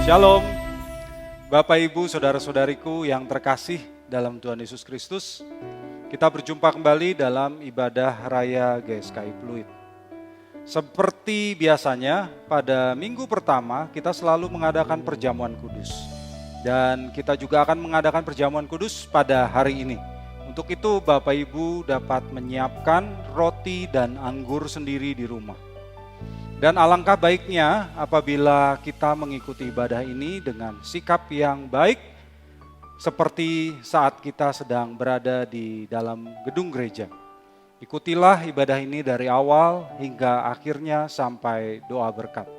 Shalom, Bapak Ibu, Saudara-saudariku yang terkasih dalam Tuhan Yesus Kristus. Kita berjumpa kembali dalam ibadah Raya GSKI Pluit. Seperti biasanya, pada minggu pertama kita selalu mengadakan perjamuan kudus. Dan kita juga akan mengadakan perjamuan kudus pada hari ini. Untuk itu Bapak Ibu dapat menyiapkan roti dan anggur sendiri di rumah. Dan alangkah baiknya apabila kita mengikuti ibadah ini dengan sikap yang baik, seperti saat kita sedang berada di dalam gedung gereja. Ikutilah ibadah ini dari awal hingga akhirnya sampai doa berkat.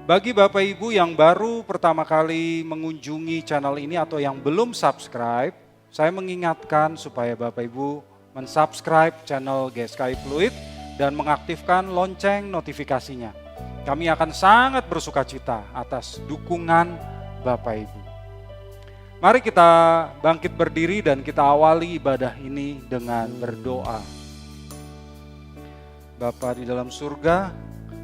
Bagi Bapak Ibu yang baru pertama kali mengunjungi channel ini atau yang belum subscribe, saya mengingatkan supaya Bapak Ibu mensubscribe channel GSKI Pluit dan mengaktifkan lonceng notifikasinya. Kami akan sangat bersukacita atas dukungan Bapak Ibu. Mari kita bangkit berdiri dan kita awali ibadah ini dengan berdoa. Bapa di dalam surga,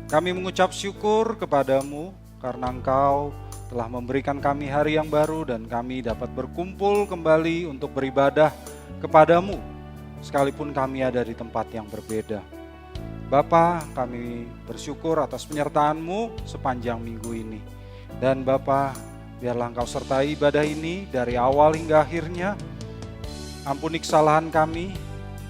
kami mengucap syukur kepadamu karena Engkau telah memberikan kami hari yang baru dan kami dapat berkumpul kembali untuk beribadah kepadamu, sekalipun kami ada di tempat yang berbeda. Bapa, kami bersyukur atas penyertaan-Mu sepanjang minggu ini. Dan Bapa, biarlah Engkau sertai ibadah ini dari awal hingga akhirnya. Ampuni kesalahan kami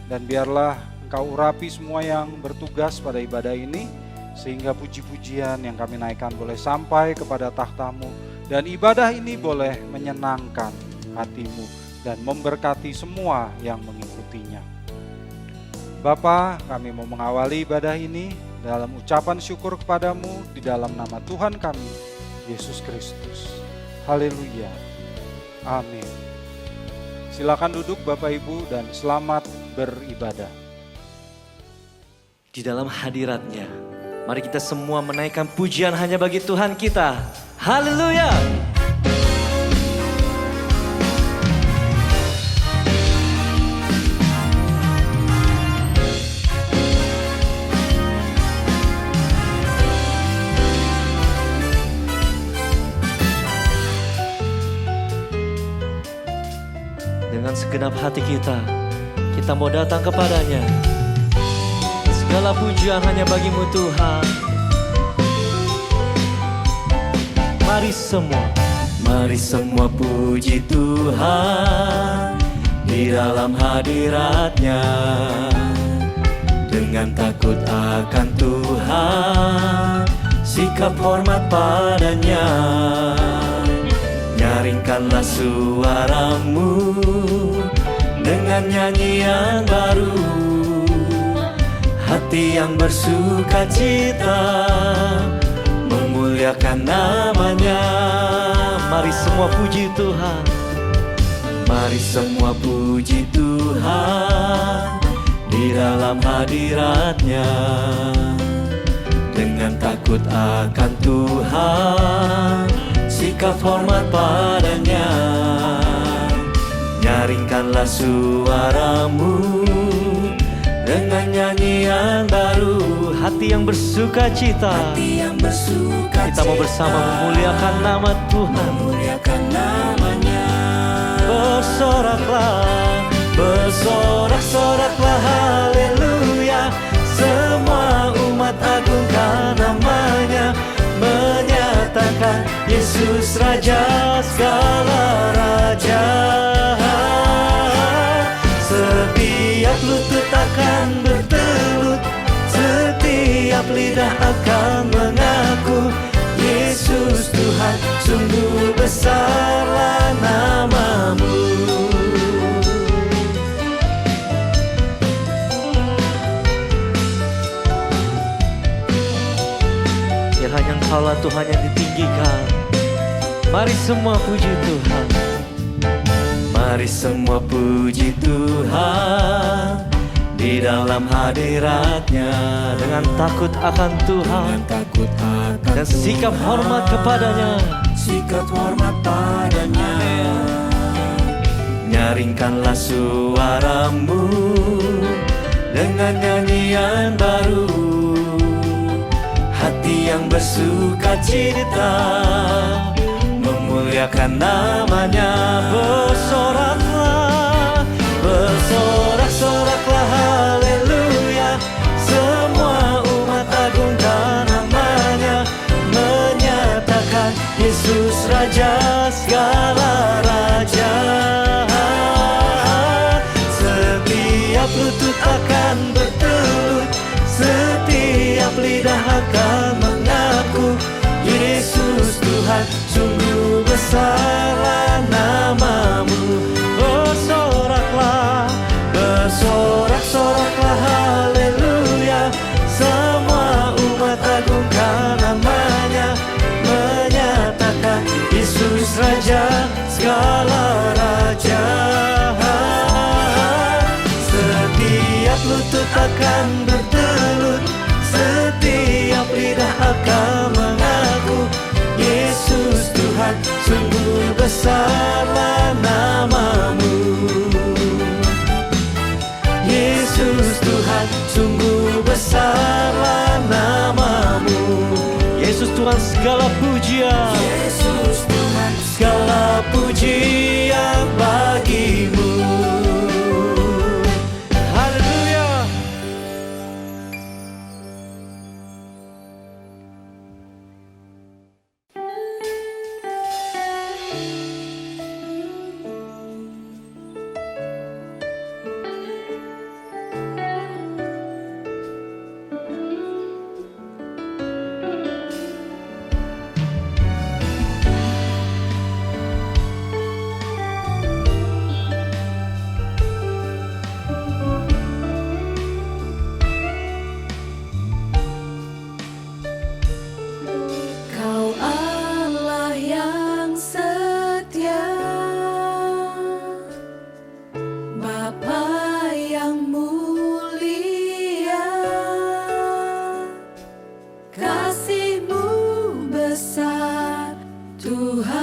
dan biarlah Engkau urapi semua yang bertugas pada ibadah ini, sehingga puji-pujian yang kami naikkan boleh sampai kepada tahta-Mu dan ibadah ini boleh menyenangkan hati-Mu dan memberkati semua yang mengikutinya. Bapa, kami mau mengawali ibadah ini dalam ucapan syukur kepadamu di dalam nama Tuhan kami, Yesus Kristus. Haleluya. Amin. Silakan duduk Bapak Ibu dan selamat beribadah. Di dalam hadirat-Nya, mari kita semua menaikkan pujian hanya bagi Tuhan kita. Haleluya. Dengan segenap hati kita mau datang kepadanya. Segala pujian hanya bagi-Mu Tuhan. Mari semua puji Tuhan di dalam hadirat-Nya. Dengan takut akan Tuhan, sikap hormat padanya. Nyaringkanlah suaramu dengan nyanyian baru, hati yang bersuka cita memuliakan namanya. Mari semua puji Tuhan. Mari semua puji Tuhan di dalam hadirat-Nya. Dengan takut akan Tuhan, sikap hormat padanya. Nyaringkanlah suaramu dengan nyanyian baru, hati yang bersuka cita. Kita mau bersama memuliakan nama Tuhan, memuliakan namanya. Bersorak-soraklah haleluya. Semua umat agungkan namanya, menyatakan Yesus Raja segala raja. Setiap lutut akan bertelut, setiap lidah akan mengaku Yesus Tuhan, sungguh besarlah nama-Mu. Biar hanya Engkaulah Tuhan yang ditinggikan. Mari semua puji Tuhan. Mari semua puji Tuhan di dalam hadirat-Nya. Dengan takut akan Tuhan, dan sikap hormat kepadanya. Nyaringkanlah suaramu dengan nyanyian baru, hati yang bersuka cita muliakan namanya. Bersoraklah, bersorak-soraklah, haleluya. Semua umat agungkan namanya, menyatakan Yesus Raja segala raja. Setiap lutut akan bertelut, setiap lidah akan mengaku, Yesus Tuhan, sungguh besarlah namamu. Bersoraklah, bersorak-soraklah, haleluya. Semua umat agungkan namanya, menyatakan Yesus Raja segala raja. Setiap lutut akan bertelut, setiap lidah akan mengaku, Yesus Tuhan, sungguh besarlah namamu. Yesus Tuhan, sungguh besarlah namamu. Yesus Tuhan, segala pujian, Yesus Tuhan, segala pujian bagimu. Haleluya. Kau Allah yang setia, Bapa yang mulia, kasih-Mu besar Tuhan,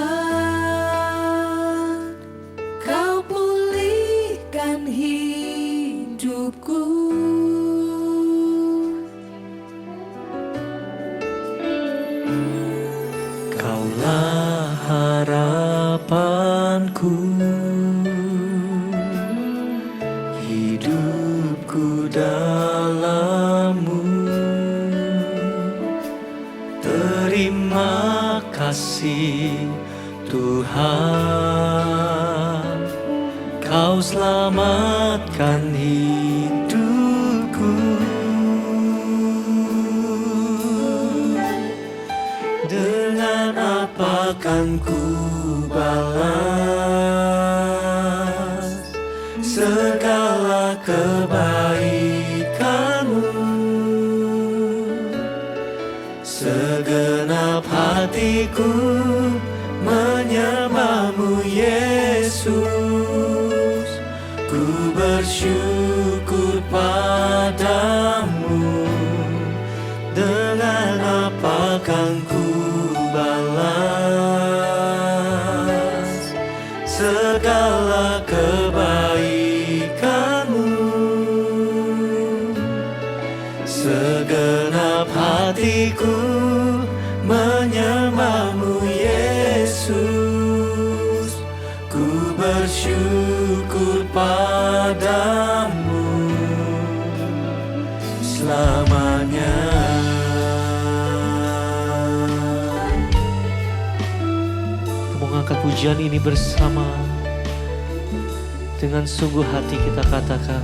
Kau pulihkan hidupku. Kaulah harapanku, hidupku dalam-Mu. Terima kasih Tuhan, Kau selamatkan hidupku. Dengan apa kan ku balas segala kebaikan-Mu? Segenap hatiku menyembah-Mu, Yesus. Ku bersyukur padamu. Dengan apa kan ku balas segala kebaikan-Mu? Segenap hatiku menyembah-Mu, Yesus. Ku bersyukur padamu selamanya. Mengangkat pujian ini bersama, dengan sungguh hati kita katakan,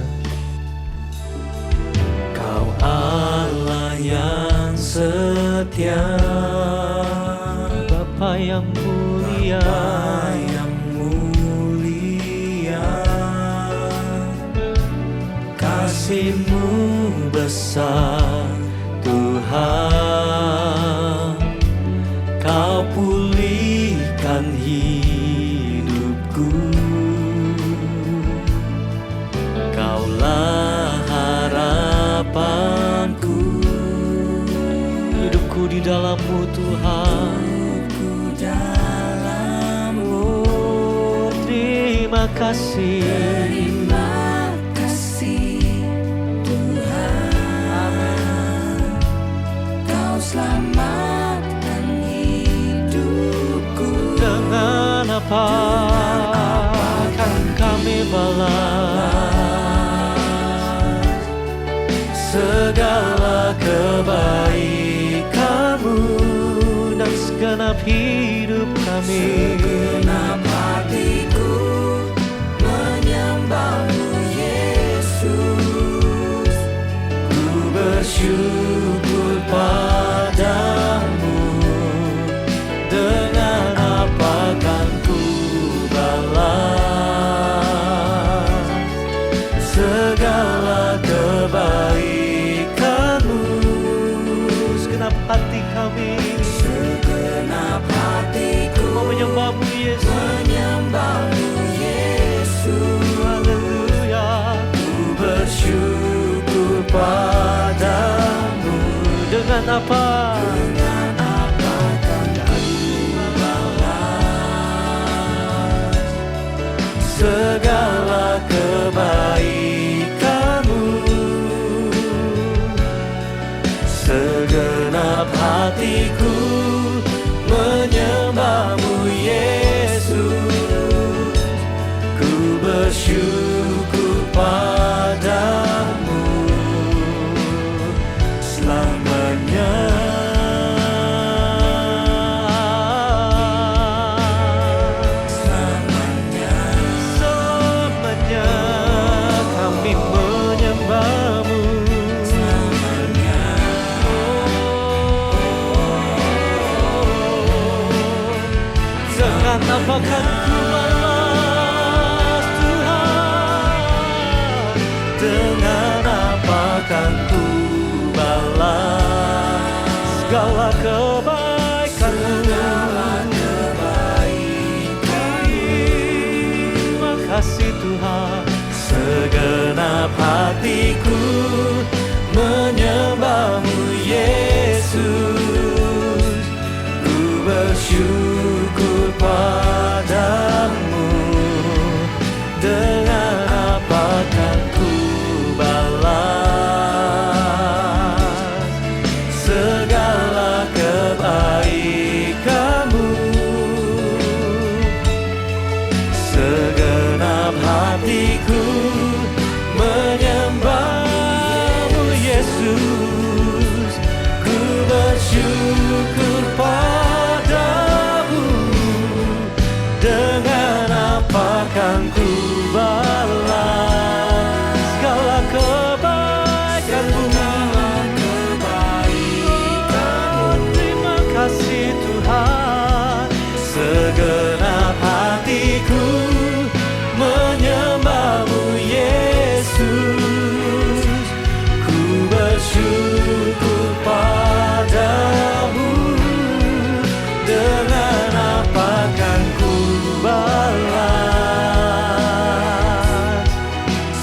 Kau Allah yang setia, Bapa yang mulia, Bapa yang mulia, kasih-Mu besar Tuhan, Kau pulihkan hidupku. Kaulah harapanku, hidupku di dalam-Mu Tuhan. Hidupku dalam-Mu. Terima kasih, Terima kasih Tuhan, Kau selamatkan hidupku. dengan kami. Segenap hatiku menyembahmu Yesus. Ku bersyukur padamu, dengan apa kan ku balas segala kebaikanmu. Segenap hati kami, Segenap hatiku mau menyembahmu Yesus. menyembahmu Yesus. Haleluya. Ku bersyukur padamu, dengan apa? Dengan apa kan ku balas Segala kebaikanmu. Segenap hatiku menyembahmu Yesus. Ku bersyukur padamu selamanya. Selamanya kami menyembahmu. Dengan apa kan ku balas Tuhan? Dengan apa kan ku balas segala kebaikanmu? Terima kasih Tuhan. Segenap hatiku menyembahmu Yesus. Ku bersyukur padamu, dengan apa kan ku balas segala kebaikanmu. Segenap hatiku menyembahmu Yesus. Ku bersyukur padamu, dengan apa kan ku balas segala kebaikanmu. Oh, terima kasih Tuhan. Segenap hatiku menyembahmu Yesus. Ku bersyukur padamu, dengan apa kan ku balas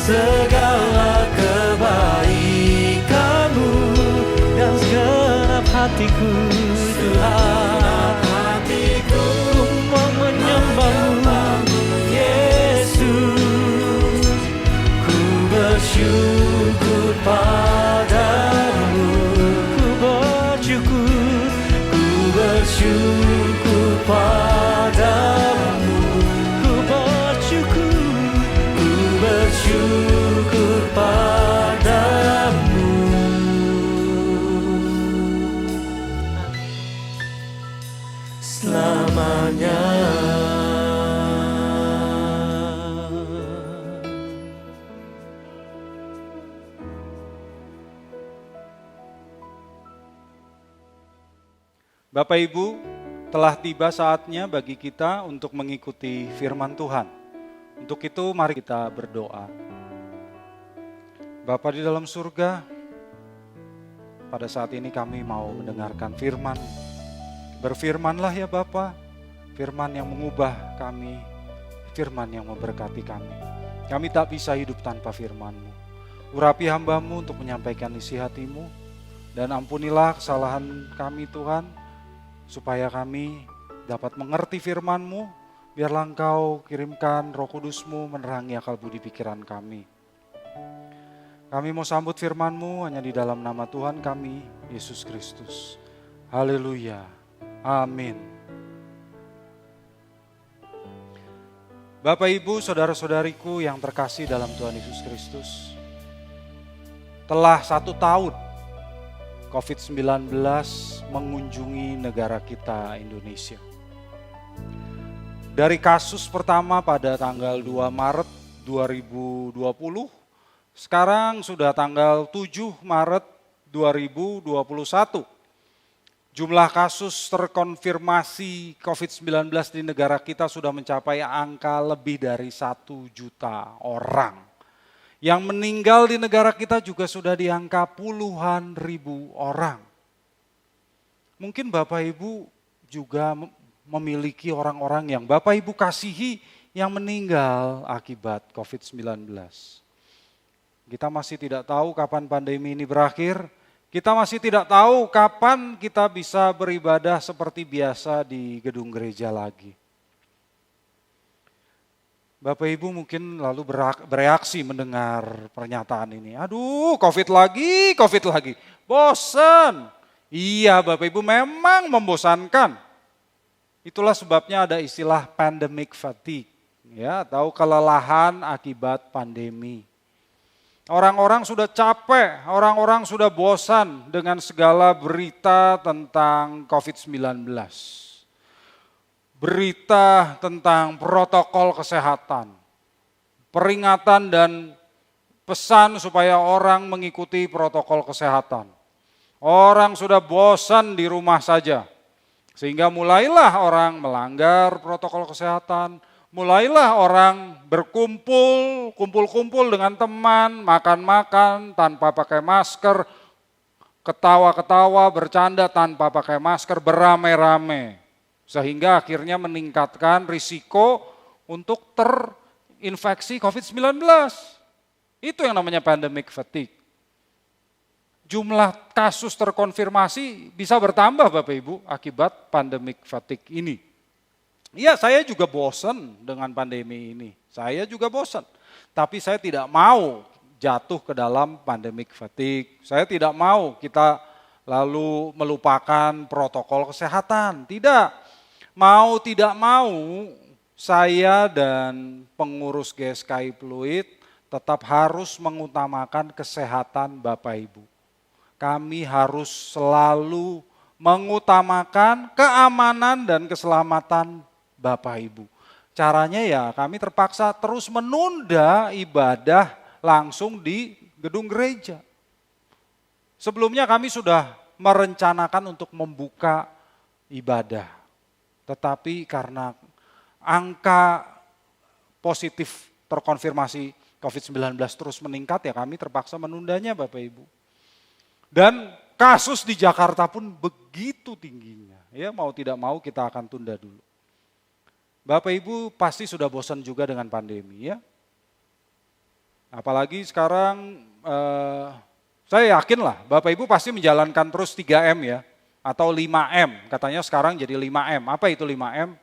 segala kebaikanmu. Dan segenap hatiku Tuhan, ku mau menyembahmu Yesus. Ku bersyukur padamu, ku bersyukur, ku bersyukur padamu, ku bersyukur, ku bersyukur padamu. Selamanya. Bapak Ibu, telah tiba saatnya bagi kita untuk mengikuti firman Tuhan. Untuk itu mari kita berdoa. Bapa di dalam surga, pada saat ini kami mau mendengarkan firman. Berfirmanlah ya Bapa, firman yang mengubah kami, firman yang memberkati kami. Kami tak bisa hidup tanpa firman-Mu. Urapi hamba-Mu untuk menyampaikan isi hati-Mu, dan ampunilah kesalahan kami Tuhan, supaya kami dapat mengerti firman-Mu, biarlah Engkau kirimkan Roh Kudus-Mu menerangi akal budi pikiran kami. Kami mau sambut firman-Mu hanya di dalam nama Tuhan kami, Yesus Kristus. Haleluya. Amin. Bapak, Ibu, saudara-saudariku yang terkasih dalam Tuhan Yesus Kristus, telah 1 tahun COVID-19 mengunjungi negara kita Indonesia. Dari kasus pertama pada tanggal 2 Maret 2020, sekarang sudah tanggal 7 Maret 2021. Jumlah kasus terkonfirmasi COVID-19 di negara kita sudah mencapai angka lebih dari 1 juta orang. Yang meninggal di negara kita juga sudah di angka puluhan ribu orang. Mungkin Bapak Ibu juga memiliki orang-orang yang Bapak Ibu kasihi yang meninggal akibat COVID-19. Kita masih tidak tahu kapan pandemi ini berakhir, kita masih tidak tahu kapan kita bisa beribadah seperti biasa di gedung gereja lagi. Bapak Ibu mungkin lalu bereaksi mendengar pernyataan ini. Aduh, COVID lagi, bosan. Iya Bapak Ibu memang membosankan. Itulah sebabnya ada istilah pandemic fatigue, ya, atau kelelahan akibat pandemi. Orang-orang sudah capek, orang-orang sudah bosan dengan segala berita tentang COVID-19. Berita tentang protokol kesehatan, peringatan dan pesan supaya orang mengikuti protokol kesehatan. Orang sudah bosan di rumah saja. Sehingga mulailah orang melanggar protokol kesehatan, mulailah orang kumpul-kumpul dengan teman, makan-makan tanpa pakai masker, ketawa-ketawa, bercanda tanpa pakai masker, beramai-ramai. Sehingga akhirnya meningkatkan risiko untuk terinfeksi COVID-19. Itu yang namanya pandemic fatigue. Jumlah kasus terkonfirmasi bisa bertambah Bapak Ibu akibat pandemic fatigue ini. Iya, saya juga bosan dengan pandemi ini. Saya juga bosan. Tapi saya tidak mau jatuh ke dalam pandemic fatigue. Saya tidak mau kita lalu melupakan protokol kesehatan. Tidak. Mau tidak mau, saya dan pengurus GSKI Pluit tetap harus mengutamakan kesehatan Bapak Ibu. Kami harus selalu mengutamakan keamanan dan keselamatan Bapak Ibu. Caranya ya kami terpaksa terus menunda ibadah langsung di gedung gereja. Sebelumnya kami sudah merencanakan untuk membuka ibadah. Tetapi karena angka positif terkonfirmasi COVID-19 terus meningkat ya kami terpaksa menundanya Bapak Ibu. Dan kasus di Jakarta pun begitu tingginya. Ya, mau tidak mau kita akan tunda dulu. Bapak Ibu pasti sudah bosan juga dengan pandemi ya. Apalagi sekarang saya yakin lah Bapak Ibu pasti menjalankan terus 3M ya. Atau 5M, katanya sekarang jadi 5M. Apa itu 5M?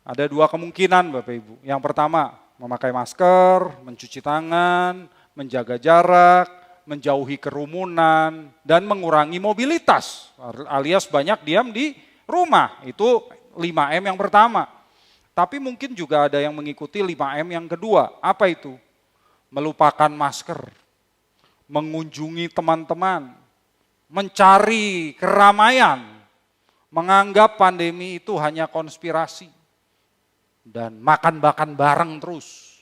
Ada 2 kemungkinan Bapak Ibu. Yang pertama memakai masker, mencuci tangan, menjaga jarak, menjauhi kerumunan, dan mengurangi mobilitas, alias banyak diam di rumah. Itu 5M yang pertama. Tapi mungkin juga ada yang mengikuti 5M yang kedua. Apa itu? Melupakan masker, mengunjungi teman-teman, mencari keramaian, menganggap pandemi itu hanya konspirasi, dan makan-makan bareng terus.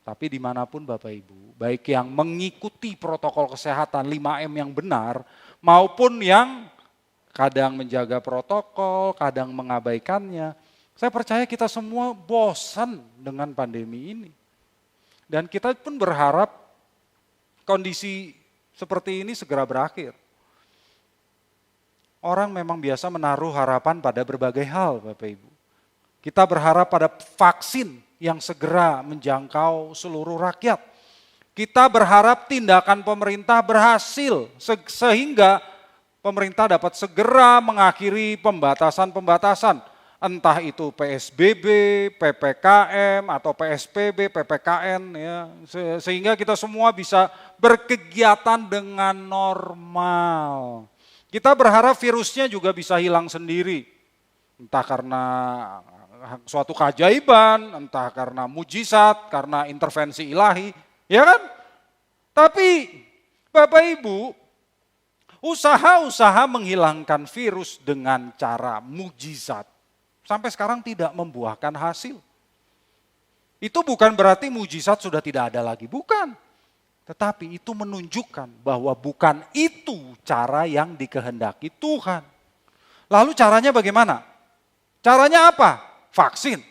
Tapi dimanapun Bapak Ibu, baik yang mengikuti protokol kesehatan 5M yang benar, maupun yang kadang menjaga protokol, kadang mengabaikannya, saya percaya kita semua bosan dengan pandemi ini. Dan kita pun berharap kondisi seperti ini segera berakhir. Orang memang biasa menaruh harapan pada berbagai hal Bapak Ibu. Kita berharap pada vaksin yang segera menjangkau seluruh rakyat. Kita berharap tindakan pemerintah berhasil sehingga pemerintah dapat segera mengakhiri pembatasan-pembatasan. Entah itu PSBB, PPKM, atau PSBB, PPKN, ya, sehingga kita semua bisa berkegiatan dengan normal. Kita berharap virusnya juga bisa hilang sendiri, entah karena suatu keajaiban, entah karena mujizat, karena intervensi ilahi, ya kan? Tapi Bapak Ibu, Usaha-usaha menghilangkan virus dengan cara mujizat sampai sekarang tidak membuahkan hasil. Itu bukan berarti mujizat sudah tidak ada lagi, bukan. Tetapi itu menunjukkan bahwa bukan itu cara yang dikehendaki Tuhan. Lalu caranya bagaimana? Caranya apa? Vaksin.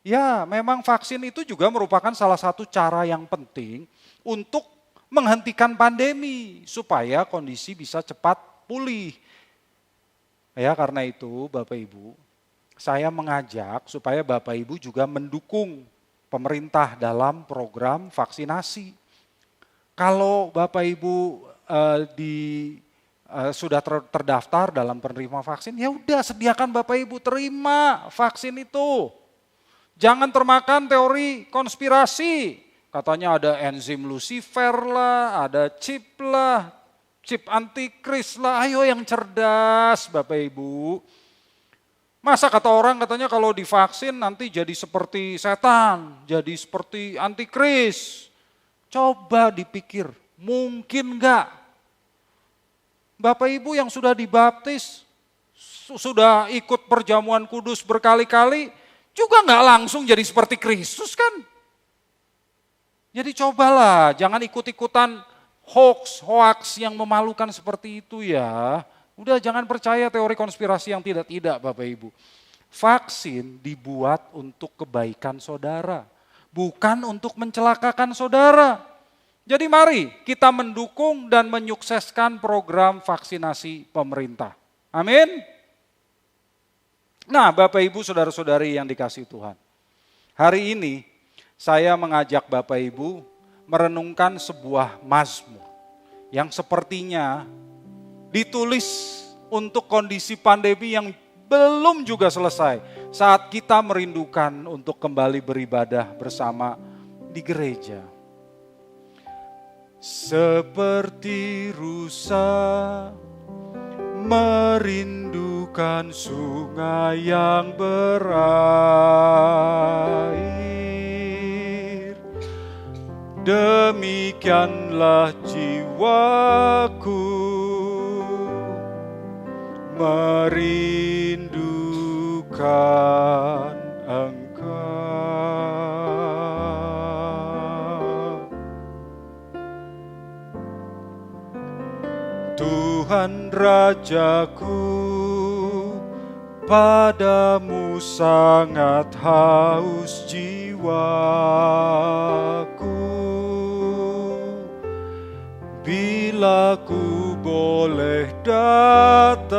Ya, memang vaksin itu juga merupakan salah satu cara yang penting untuk menghentikan pandemi supaya kondisi bisa cepat pulih. Ya, karena itu Bapak Ibu, saya mengajak supaya Bapak Ibu juga mendukung pemerintah dalam program vaksinasi. Kalau Bapak Ibu sudah terdaftar dalam penerima vaksin, ya udah sediakan Bapak Ibu terima vaksin itu. Jangan termakan teori konspirasi. Katanya ada enzim Lucifer lah, ada chip lah, chip antikris lah. Ayo yang cerdas Bapak Ibu. Masa kata orang katanya kalau divaksin nanti jadi seperti setan, jadi seperti antikris. Coba dipikir, mungkin enggak? Bapak Ibu yang sudah dibaptis, sudah ikut perjamuan kudus berkali-kali, juga enggak langsung jadi seperti Kristus kan? Jadi cobalah, jangan ikut-ikutan hoax yang memalukan seperti itu ya. Udah jangan percaya teori konspirasi yang tidak-tidak Bapak Ibu. Vaksin dibuat untuk kebaikan saudara, bukan untuk mencelakakan saudara. Jadi mari kita mendukung dan menyukseskan program vaksinasi pemerintah. Amin. Nah Bapak Ibu saudara-saudari yang dikasihi Tuhan. Hari ini saya mengajak Bapak Ibu merenungkan sebuah mazmur yang sepertinya ditulis untuk kondisi pandemi yang belum juga selesai saat kita merindukan untuk kembali beribadah bersama di gereja. Seperti rusa merindukan sungai yang berair, demikianlah jiwaku merindukan Engkau. Tuhan Rajaku, padamu sangat haus jiwaku. Bila ku boleh datang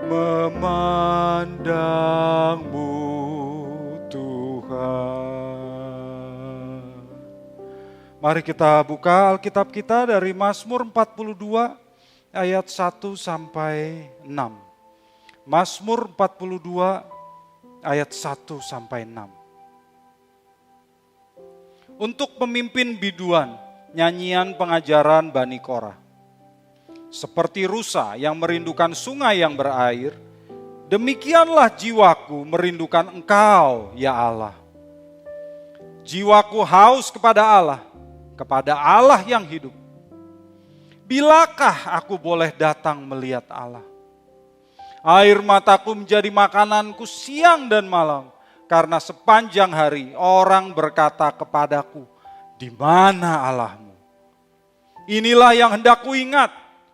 memandangmu Tuhan. Mari kita buka Alkitab kita dari Mazmur 42 ayat 1 sampai 6. Mazmur 42 ayat 1 sampai 6. Untuk pemimpin biduan, nyanyian pengajaran Bani Korah. Seperti rusa yang merindukan sungai yang berair, demikianlah jiwaku merindukan Engkau, ya Allah. Jiwaku haus kepada Allah yang hidup. Bilakah aku boleh datang melihat Allah? Air mataku menjadi makananku siang dan malam, karena sepanjang hari orang berkata kepadaku, di mana Allahmu? Inilah yang hendak kuingat,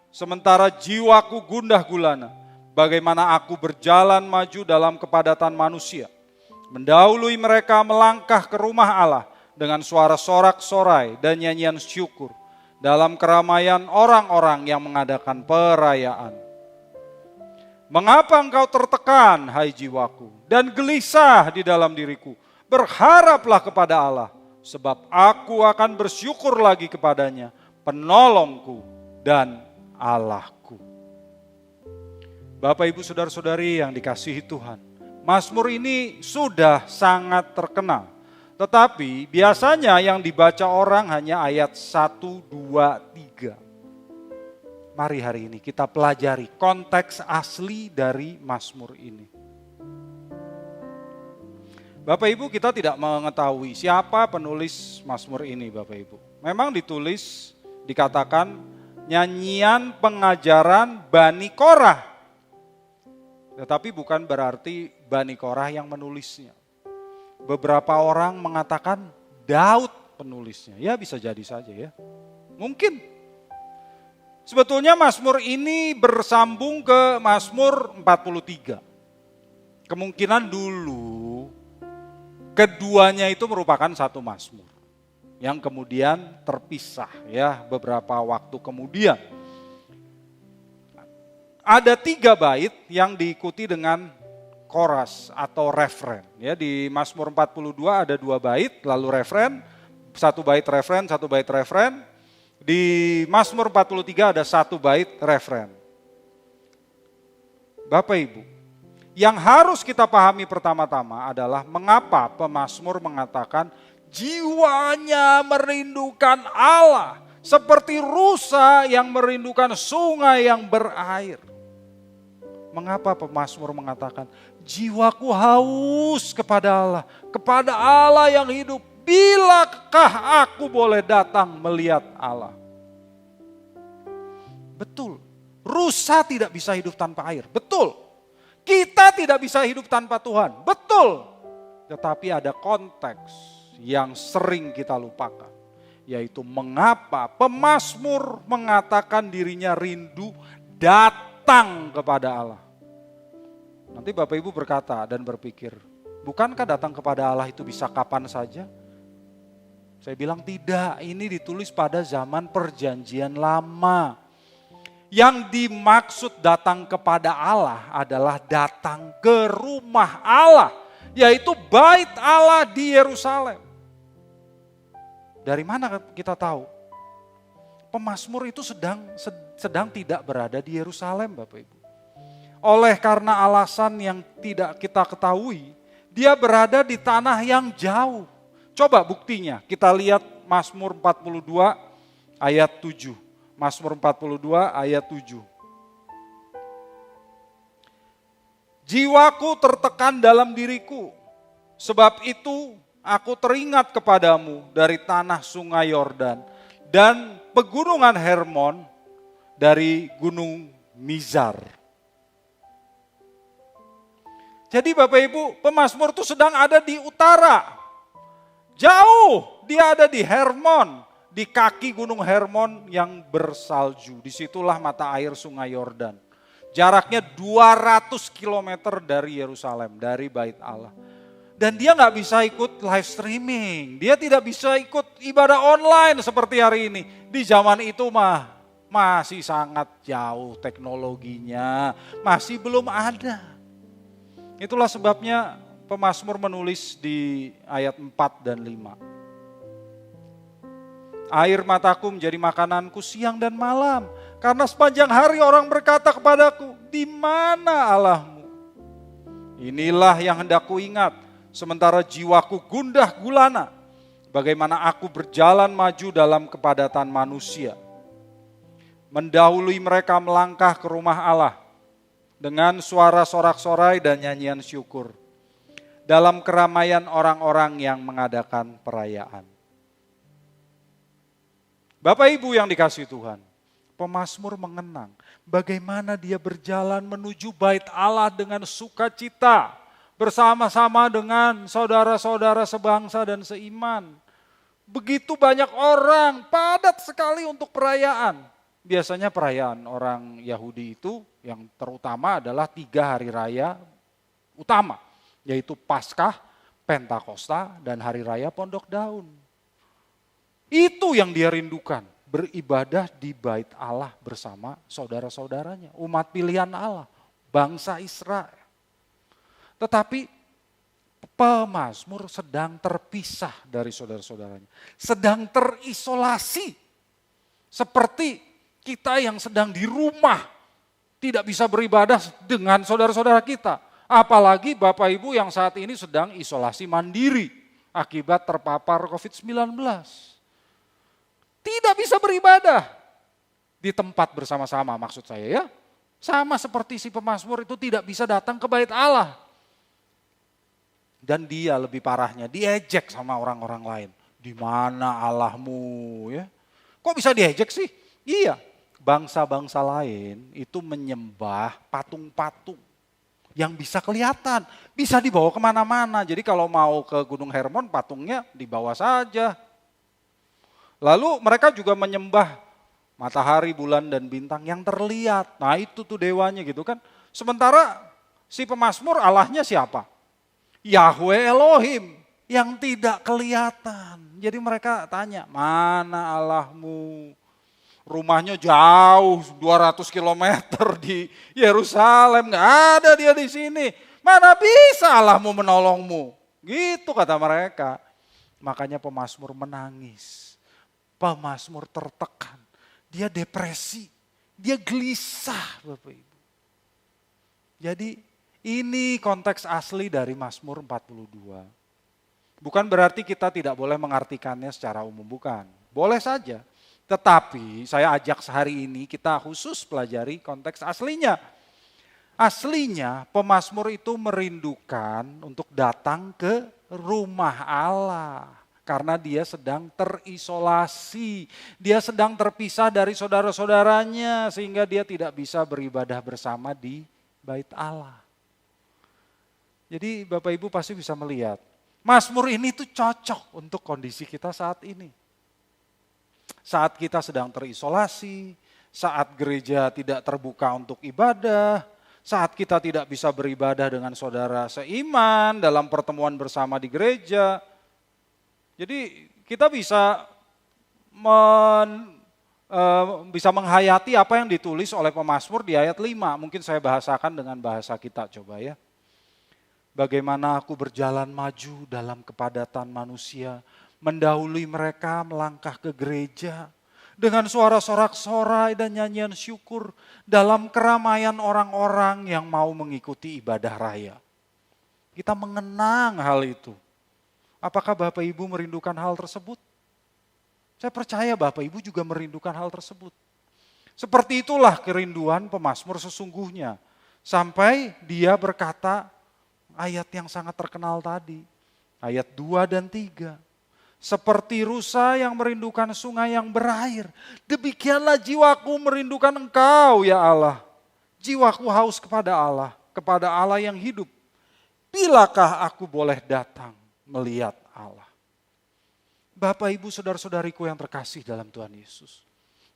sementara jiwaku gundah gulana. Bagaimana aku berjalan maju dalam kepadatan manusia, mendahului mereka melangkah ke rumah Allah dengan suara sorak-sorai dan nyanyian syukur dalam keramaian orang-orang yang mengadakan perayaan. Mengapa engkau tertekan, hai jiwaku, dan gelisah di dalam diriku? Berharaplah kepada Allah, sebab aku akan bersyukur lagi kepadanya, penolongku dan Allahku. Bapak, Ibu, Saudara-saudari yang dikasihi Tuhan, Mazmur ini sudah sangat terkenal. Tetapi biasanya yang dibaca orang hanya ayat 1, 2, 3. Mari hari ini kita pelajari konteks asli dari Mazmur ini. Bapak Ibu, kita tidak mengetahui siapa penulis Mazmur ini Bapak Ibu. Memang ditulis dikatakan nyanyian pengajaran Bani Korah. Tetapi bukan berarti Bani Korah yang menulisnya. Beberapa orang mengatakan Daud penulisnya. Ya bisa jadi saja ya. Mungkin. Sebetulnya Mazmur ini bersambung ke Mazmur 43. Kemungkinan dulu keduanya itu merupakan satu Mazmur yang kemudian terpisah ya beberapa waktu kemudian. Ada 3 bait yang diikuti dengan koras atau refren. Ya, di Mazmur 42 ada 2 bait lalu refren, 1 bait refren, 1 bait refren. Di Mazmur 43 ada 1 bait refren. Bapak Ibu, yang harus kita pahami pertama-tama adalah mengapa pemazmur mengatakan jiwanya merindukan Allah seperti rusa yang merindukan sungai yang berair. Mengapa pemazmur mengatakan jiwaku haus kepada Allah yang hidup. Bilakah aku boleh datang melihat Allah? Betul, rusa tidak bisa hidup tanpa air. Betul. Kita tidak bisa hidup tanpa Tuhan, betul. Tetapi ada konteks yang sering kita lupakan. Yaitu mengapa pemazmur mengatakan dirinya rindu datang kepada Allah. Nanti Bapak Ibu berkata dan berpikir, bukankah datang kepada Allah itu bisa kapan saja? Saya bilang tidak, ini ditulis pada zaman perjanjian lama. Yang dimaksud datang kepada Allah adalah datang ke rumah Allah, yaitu bait Allah di Yerusalem. Dari mana kita tahu? Pemazmur itu sedang tidak berada di Yerusalem, Bapak Ibu. Oleh karena alasan yang tidak kita ketahui, dia berada di tanah yang jauh. Coba buktinya, kita lihat Mazmur 42 ayat 7. Mazmur 42 ayat 7. Jiwaku tertekan dalam diriku, sebab itu aku teringat kepadamu dari tanah sungai Yordan dan pegunungan Hermon dari gunung Mizar. Jadi Bapak Ibu, pemazmur itu sedang ada di utara. Jauh, dia ada di Hermon. Di kaki gunung Hermon yang bersalju. Disitulah mata air sungai Yordan. Jaraknya 200 km dari Yerusalem, dari bait Allah. Dan dia gak bisa ikut live streaming. Dia tidak bisa ikut ibadah online seperti hari ini. Di zaman itu masih sangat jauh teknologinya. Masih belum ada. Itulah sebabnya pemazmur menulis di ayat 4 dan 5. Air mataku menjadi makananku siang dan malam. Karena sepanjang hari orang berkata kepadaku, di mana Allahmu? Inilah yang hendak ku ingat, sementara jiwaku gundah gulana. Bagaimana aku berjalan maju dalam kepadatan manusia. Mendahului mereka melangkah ke rumah Allah. Dengan suara sorak-sorai dan nyanyian syukur. Dalam keramaian orang-orang yang mengadakan perayaan. Bapak Ibu yang dikasihi Tuhan, pemazmur mengenang bagaimana dia berjalan menuju bait Allah dengan sukacita bersama-sama dengan saudara-saudara sebangsa dan seiman. Begitu banyak orang, padat sekali untuk perayaan. Biasanya perayaan orang Yahudi itu yang terutama adalah 3 hari raya utama, yaitu Paskah, Pentakosta, dan Hari Raya Pondok Daun. Itu yang dia rindukan, beribadah di bait Allah bersama saudara-saudaranya, umat pilihan Allah, bangsa Israel. Tetapi pemazmur sedang terpisah dari saudara-saudaranya, sedang terisolasi. Seperti kita yang sedang di rumah, tidak bisa beribadah dengan saudara-saudara kita. Apalagi Bapak Ibu yang saat ini sedang isolasi mandiri akibat terpapar COVID-19. Tidak bisa beribadah di tempat bersama-sama maksud saya ya. Sama seperti si pemazmur itu tidak bisa datang ke bait Allah. Dan dia lebih parahnya diejek sama orang-orang lain. Di mana Allahmu ya? Kok bisa diejek sih? Iya, bangsa-bangsa lain itu menyembah patung-patung yang bisa kelihatan, bisa dibawa kemana-mana. Jadi kalau mau ke Gunung Hermon, patungnya dibawa saja. Lalu mereka juga menyembah matahari, bulan, dan bintang yang terlihat. Nah itu tuh dewanya gitu kan. Sementara si pemazmur Allahnya siapa? Yahweh Elohim yang tidak kelihatan. Jadi mereka tanya, mana Allahmu? Rumahnya jauh 200 kilometer di Yerusalem, nggak ada dia di sini. Mana bisa Allahmu menolongmu? Gitu kata mereka. Makanya pemazmur menangis. Pemazmur tertekan. Dia depresi. Dia gelisah Bapak Ibu. Jadi ini konteks asli dari Mazmur 42. Bukan berarti kita tidak boleh mengartikannya secara umum, bukan. Boleh saja. Tetapi saya ajak sehari ini kita khusus pelajari konteks aslinya. Aslinya pemazmur itu merindukan untuk datang ke rumah Allah. Karena dia sedang terisolasi, dia sedang terpisah dari saudara-saudaranya sehingga dia tidak bisa beribadah bersama di bait Allah. Jadi Bapak Ibu pasti bisa melihat, Mazmur ini tuh cocok untuk kondisi kita saat ini. Saat kita sedang terisolasi, saat gereja tidak terbuka untuk ibadah, saat kita tidak bisa beribadah dengan saudara seiman dalam pertemuan bersama di gereja. Jadi kita bisa bisa menghayati apa yang ditulis oleh pemazmur di ayat 5. Mungkin saya bahasakan dengan bahasa kita coba ya. Bagaimana aku berjalan maju dalam kepadatan manusia, mendahului mereka melangkah ke gereja dengan suara sorak-sorai dan nyanyian syukur dalam keramaian orang-orang yang mau mengikuti ibadah raya. Kita mengenang hal itu. Apakah Bapak Ibu merindukan hal tersebut? Saya percaya Bapak Ibu juga merindukan hal tersebut. Seperti itulah kerinduan pemazmur sesungguhnya. Sampai dia berkata ayat yang sangat terkenal tadi. Ayat 2 dan 3. Seperti rusa yang merindukan sungai yang berair. Demikianlah jiwaku merindukan Engkau ya Allah. Jiwaku haus kepada Allah yang hidup. Bilakah aku boleh datang melihat Allah? Bapak Ibu saudara-saudariku yang terkasih dalam Tuhan Yesus.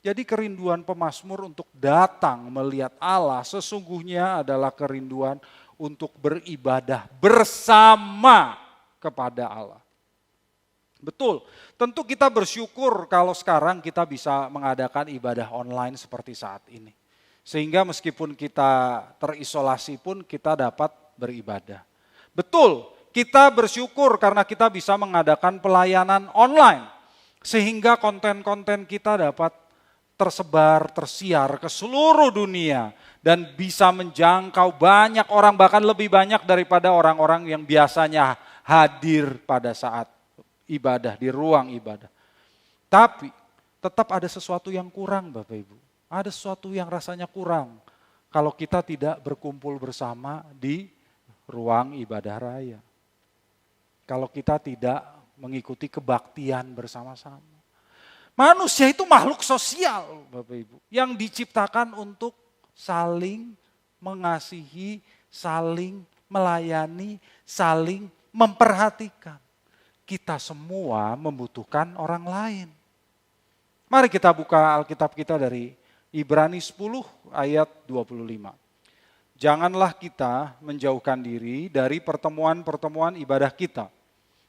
Jadi kerinduan pemazmur untuk datang melihat Allah sesungguhnya adalah kerinduan untuk beribadah bersama kepada Allah. Betul, tentu kita bersyukur kalau sekarang kita bisa mengadakan ibadah online seperti saat ini. Sehingga meskipun kita terisolasi pun kita dapat beribadah. Betul, kita bersyukur karena kita bisa mengadakan pelayanan online. Sehingga konten-konten kita dapat tersebar, tersiar ke seluruh dunia. Dan bisa menjangkau banyak orang, bahkan lebih banyak daripada orang-orang yang biasanya hadir pada saat ibadah, di ruang ibadah. Tapi tetap ada sesuatu yang kurang Bapak Ibu. Ada sesuatu yang rasanya kurang kalau kita tidak berkumpul bersama di ruang ibadah raya. Kalau kita tidak mengikuti kebaktian bersama-sama. Manusia itu makhluk sosial Bapak Ibu. Yang diciptakan untuk saling mengasihi, saling melayani, saling memperhatikan. Kita semua membutuhkan orang lain. Mari kita buka Alkitab kita dari Ibrani 10 ayat 25. Janganlah kita menjauhkan diri dari pertemuan-pertemuan ibadah kita,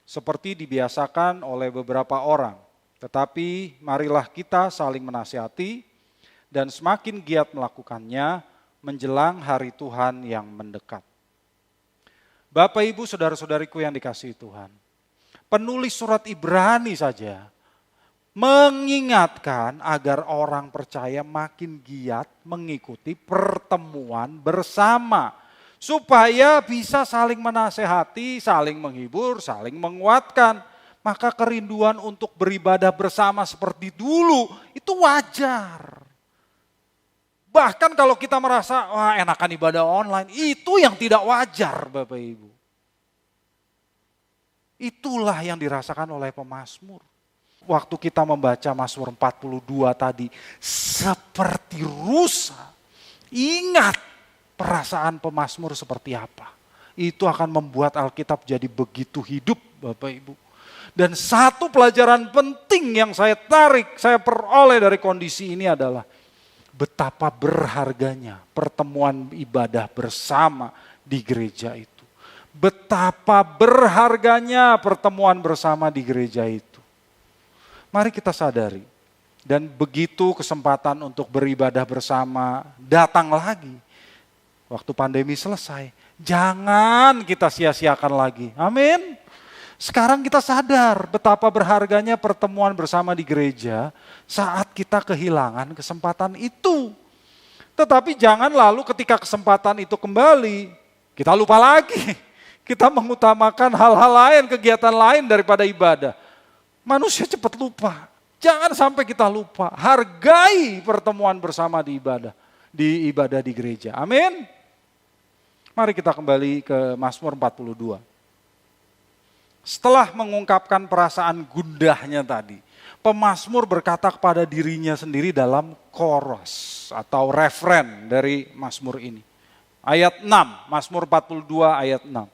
seperti dibiasakan oleh beberapa orang. Tetapi marilah kita saling menasihati dan semakin giat melakukannya menjelang hari Tuhan yang mendekat. Bapak Ibu saudara-saudariku yang dikasihi Tuhan, penulis surat Ibrani saja mengingatkan agar orang percaya makin giat mengikuti pertemuan bersama. Supaya bisa saling menasehati, saling menghibur, saling menguatkan. Maka kerinduan untuk beribadah bersama seperti dulu itu wajar. Bahkan kalau kita merasa, wah enakan ibadah online, itu yang tidak wajar Bapak Ibu. Itulah yang dirasakan oleh pemazmur. waktu kita membaca Mazmur 42 tadi, seperti rusa. Ingat perasaan pemazmur seperti apa. Itu akan membuat Alkitab jadi begitu hidup, Bapak Ibu. Dan satu pelajaran penting yang saya peroleh dari kondisi ini adalah betapa berharganya pertemuan ibadah bersama di gereja itu. Betapa berharganya pertemuan bersama di gereja itu. Mari kita sadari. Dan begitu kesempatan untuk beribadah bersama datang lagi. Waktu pandemi selesai, jangan kita sia-siakan lagi. Amin. Sekarang kita sadar betapa berharganya pertemuan bersama di gereja saat kita kehilangan kesempatan itu. Tetapi jangan lalu ketika kesempatan itu kembali, kita lupa lagi. Kita mengutamakan hal-hal lain, kegiatan lain daripada ibadah. Manusia cepat lupa. Jangan sampai kita lupa. Hargai pertemuan bersama di ibadah di gereja. Amin. Mari kita kembali ke Mazmur 42. Setelah mengungkapkan perasaan gundahnya tadi, pemazmur berkata kepada dirinya sendiri dalam koros atau refren dari Mazmur ini. Ayat 6, Mazmur 42 ayat 6.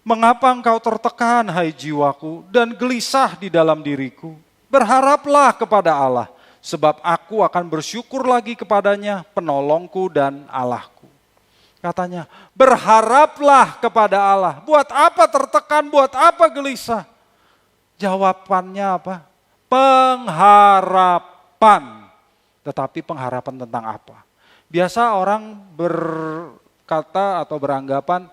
Mengapa engkau tertekan, hai jiwaku, dan gelisah di dalam diriku? Berharaplah kepada Allah, sebab aku akan bersyukur lagi kepadanya, penolongku dan Allahku. Katanya, berharaplah kepada Allah. Buat apa tertekan, buat apa gelisah? Jawabannya apa? Pengharapan. Tetapi pengharapan tentang apa? Biasa orang berkata atau beranggapan,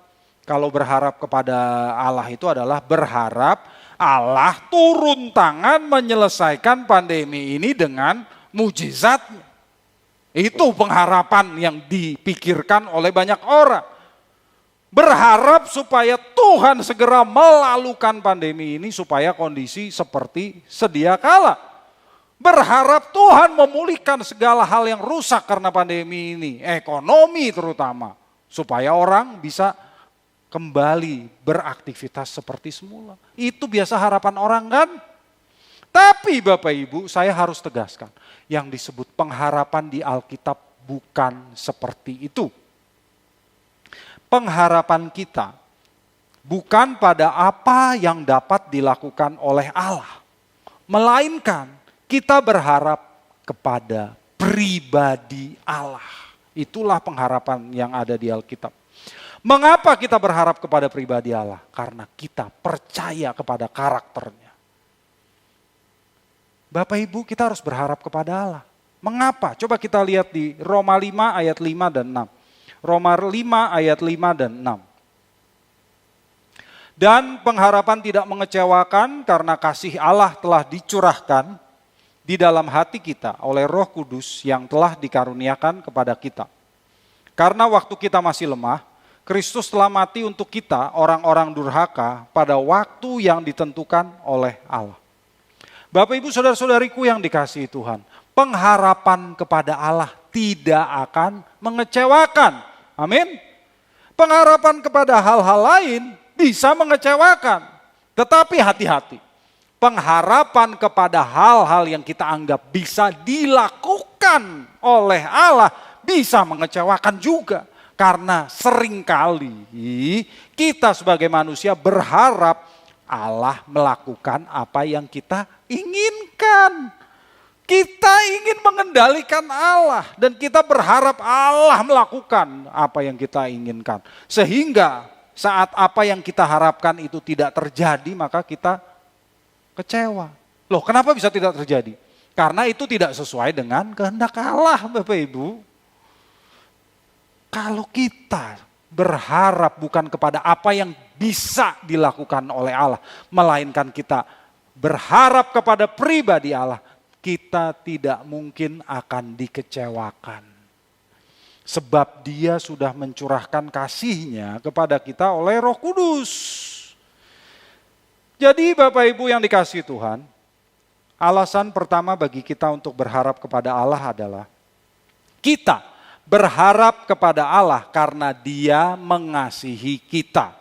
kalau berharap kepada Allah itu adalah berharap Allah turun tangan menyelesaikan pandemi ini dengan mujizatnya. Itu pengharapan yang dipikirkan oleh banyak orang. Berharap supaya Tuhan segera melalukan pandemi ini supaya kondisi seperti sedia kala. Berharap Tuhan memulihkan segala hal yang rusak karena pandemi ini, ekonomi terutama, supaya orang bisa kembali beraktivitas seperti semula. Itu biasa harapan orang kan? Tapi Bapak Ibu, saya harus tegaskan, yang disebut pengharapan di Alkitab bukan seperti itu. Pengharapan kita bukan pada apa yang dapat dilakukan oleh Allah, melainkan kita berharap kepada pribadi Allah. Itulah pengharapan yang ada di Alkitab. Mengapa kita berharap kepada pribadi Allah? Karena kita percaya kepada karakternya. Bapak Ibu, kita harus berharap kepada Allah. Mengapa? Coba kita lihat di Roma 5 ayat 5 dan 6. Roma 5 ayat 5 dan 6. Dan pengharapan tidak mengecewakan karena kasih Allah telah dicurahkan di dalam hati kita oleh Roh Kudus yang telah dikaruniakan kepada kita. Karena waktu kita masih lemah, Kristus telah mati untuk kita, orang-orang durhaka, pada waktu yang ditentukan oleh Allah. Bapak Ibu saudara-saudariku yang dikasihi Tuhan, pengharapan kepada Allah tidak akan mengecewakan. Amin. Pengharapan kepada hal-hal lain bisa mengecewakan. Tetapi hati-hati. Pengharapan kepada hal-hal yang kita anggap bisa dilakukan oleh Allah bisa mengecewakan juga. Karena seringkali kita sebagai manusia berharap Allah melakukan apa yang kita inginkan. Kita ingin mengendalikan Allah dan kita berharap Allah melakukan apa yang kita inginkan. Sehingga saat apa yang kita harapkan itu tidak terjadi, maka kita kecewa. Loh, kenapa bisa tidak terjadi? Karena itu tidak sesuai dengan kehendak Allah, Bapak Ibu. Kalau kita berharap bukan kepada apa yang bisa dilakukan oleh Allah, melainkan kita berharap kepada pribadi Allah, kita tidak mungkin akan dikecewakan. Sebab Dia sudah mencurahkan kasih-Nya kepada kita oleh Roh Kudus. Jadi Bapak Ibu yang dikasihi Tuhan, alasan pertama bagi kita untuk berharap kepada Allah adalah kita berharap kepada Allah karena Dia mengasihi kita.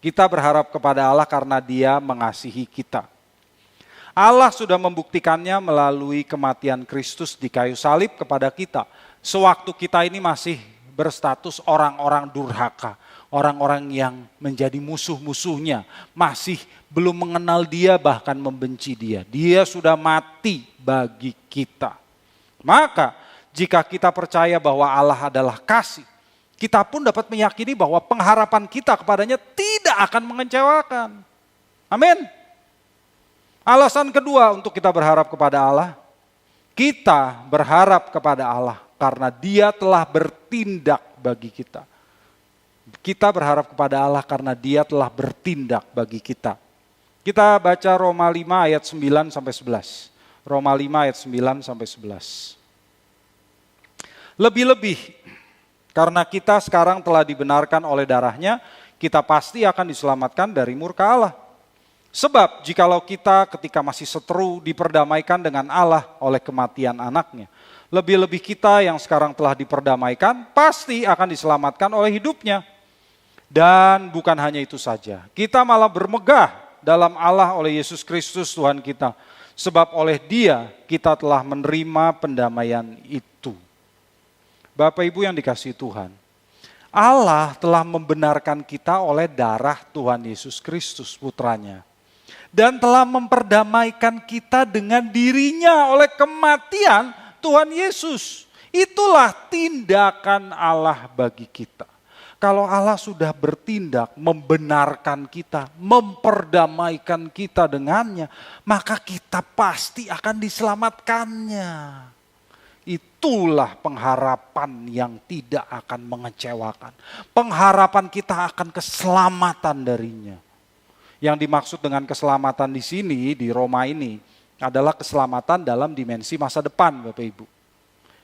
Kita berharap kepada Allah karena Dia mengasihi kita. Allah sudah membuktikannya melalui kematian Kristus di kayu salib kepada kita. Sewaktu kita ini masih berstatus orang-orang durhaka, orang-orang yang menjadi musuh-musuhnya, masih belum mengenal dia, bahkan membenci dia. Dia sudah mati bagi kita. Maka jika kita percaya bahwa Allah adalah kasih, kita pun dapat meyakini bahwa pengharapan kita kepadanya tidak akan mengecewakan. Amin. Alasan kedua untuk kita berharap kepada Allah, kita berharap kepada Allah karena Dia telah bertindak bagi kita. Kita berharap kepada Allah karena Dia telah bertindak bagi kita. Kita baca Roma 5 ayat 9 sampai 11. Roma 5 ayat 9 sampai 11. Lebih-lebih karena kita sekarang telah dibenarkan oleh darahnya, kita pasti akan diselamatkan dari murka Allah. Sebab jikalau kita ketika masih seteru diperdamaikan dengan Allah oleh kematian anaknya, lebih-lebih kita yang sekarang telah diperdamaikan pasti akan diselamatkan oleh hidupnya. Dan bukan hanya itu saja, kita malah bermegah dalam Allah oleh Yesus Kristus Tuhan kita. Sebab oleh Dia kita telah menerima pendamaian itu. Bapak Ibu yang dikasihi Tuhan, Allah telah membenarkan kita oleh darah Tuhan Yesus Kristus putranya. Dan telah memperdamaikan kita dengan dirinya oleh kematian Tuhan Yesus. Itulah tindakan Allah bagi kita. Kalau Allah sudah bertindak membenarkan kita, memperdamaikan kita dengannya, maka kita pasti akan diselamatkannya. Itulah pengharapan yang tidak akan mengecewakan. Pengharapan kita akan keselamatan darinya. Yang dimaksud dengan keselamatan di sini, di Roma ini, adalah keselamatan dalam dimensi masa depan, Bapak Ibu.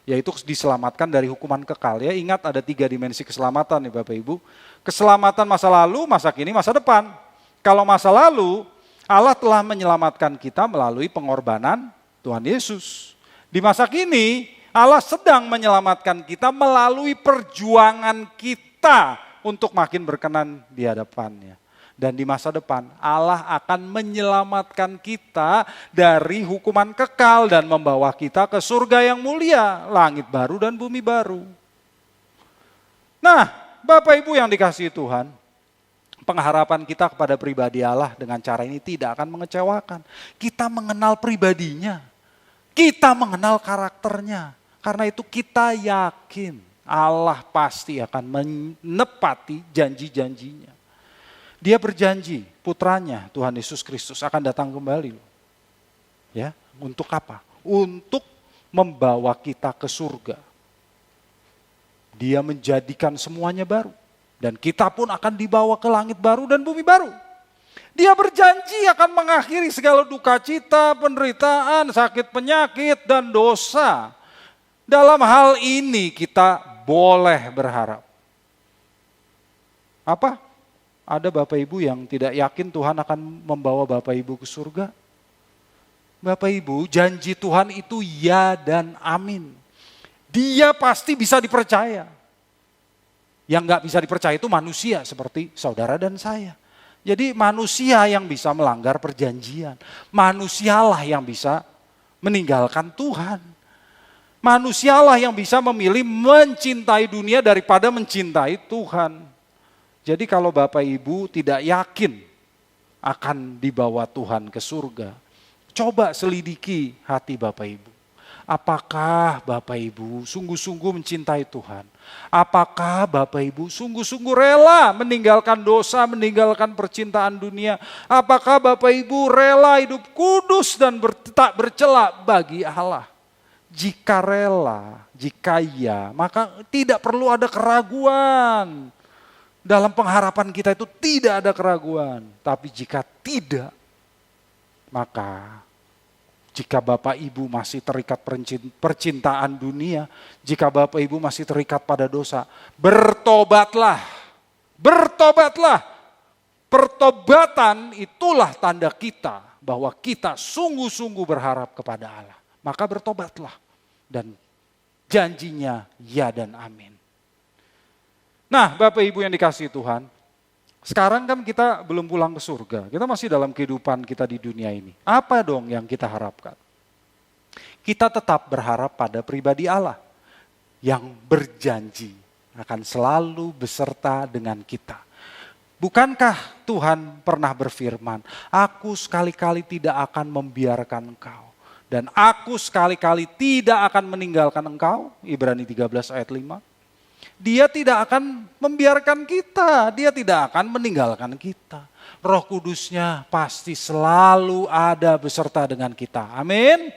Yaitu diselamatkan dari hukuman kekal. Ya, ingat ada 3 dimensi keselamatan nih Bapak Ibu. Keselamatan masa lalu, masa kini, masa depan. Kalau masa lalu, Allah telah menyelamatkan kita melalui pengorbanan Tuhan Yesus. Di masa kini, Allah sedang menyelamatkan kita melalui perjuangan kita untuk makin berkenan di hadapannya. Dan di masa depan Allah akan menyelamatkan kita dari hukuman kekal dan membawa kita ke surga yang mulia, langit baru dan bumi baru. Nah, Bapak Ibu yang dikasihi Tuhan, pengharapan kita kepada pribadi Allah dengan cara ini tidak akan mengecewakan. Kita mengenal pribadinya, kita mengenal karakternya. Karena itu kita yakin Allah pasti akan menepati janji-janjinya. Dia berjanji putranya Tuhan Yesus Kristus akan datang kembali. Ya, untuk apa? Untuk membawa kita ke surga. Dia menjadikan semuanya baru. Dan kita pun akan dibawa ke langit baru dan bumi baru. Dia berjanji akan mengakhiri segala duka cita, penderitaan, sakit penyakit, dan dosa. Dalam hal ini kita boleh berharap. Apa? Ada Bapak Ibu yang tidak yakin Tuhan akan membawa Bapak Ibu ke surga? Bapak Ibu, janji Tuhan itu ya dan amin. Dia pasti bisa dipercaya. Yang gak bisa dipercaya itu manusia seperti saudara dan saya. Jadi manusia yang bisa melanggar perjanjian. Manusialah yang bisa meninggalkan Tuhan. Manusialah yang bisa memilih mencintai dunia daripada mencintai Tuhan. Jadi kalau Bapak Ibu tidak yakin akan dibawa Tuhan ke surga, coba selidiki hati Bapak Ibu. Apakah Bapak Ibu sungguh-sungguh mencintai Tuhan? Apakah Bapak Ibu sungguh-sungguh rela meninggalkan dosa, meninggalkan percintaan dunia? Apakah Bapak Ibu rela hidup kudus dan tak bercela bagi Allah? Jika rela, jika iya, maka tidak perlu ada keraguan. Dalam pengharapan kita itu tidak ada keraguan. Tapi jika tidak, maka jika Bapak Ibu masih terikat percintaan dunia, jika Bapak Ibu masih terikat pada dosa, bertobatlah. Bertobatlah. Pertobatan itulah tanda kita bahwa kita sungguh-sungguh berharap kepada Allah. Maka bertobatlah. Dan janjinya ya dan amin. Nah, Bapak Ibu yang dikasihi Tuhan, Sekarang kan kita belum pulang ke surga, kita masih dalam kehidupan kita di dunia ini. Apa dong yang kita harapkan? Kita tetap berharap pada pribadi Allah yang berjanji akan selalu beserta dengan kita. Bukankah Tuhan pernah berfirman, aku sekali-kali tidak akan membiarkan engkau. Dan aku sekali-kali tidak akan meninggalkan engkau, Ibrani 13 ayat 5. Dia tidak akan membiarkan kita, dia tidak akan meninggalkan kita. Roh Kudusnya pasti selalu ada beserta dengan kita. Amin.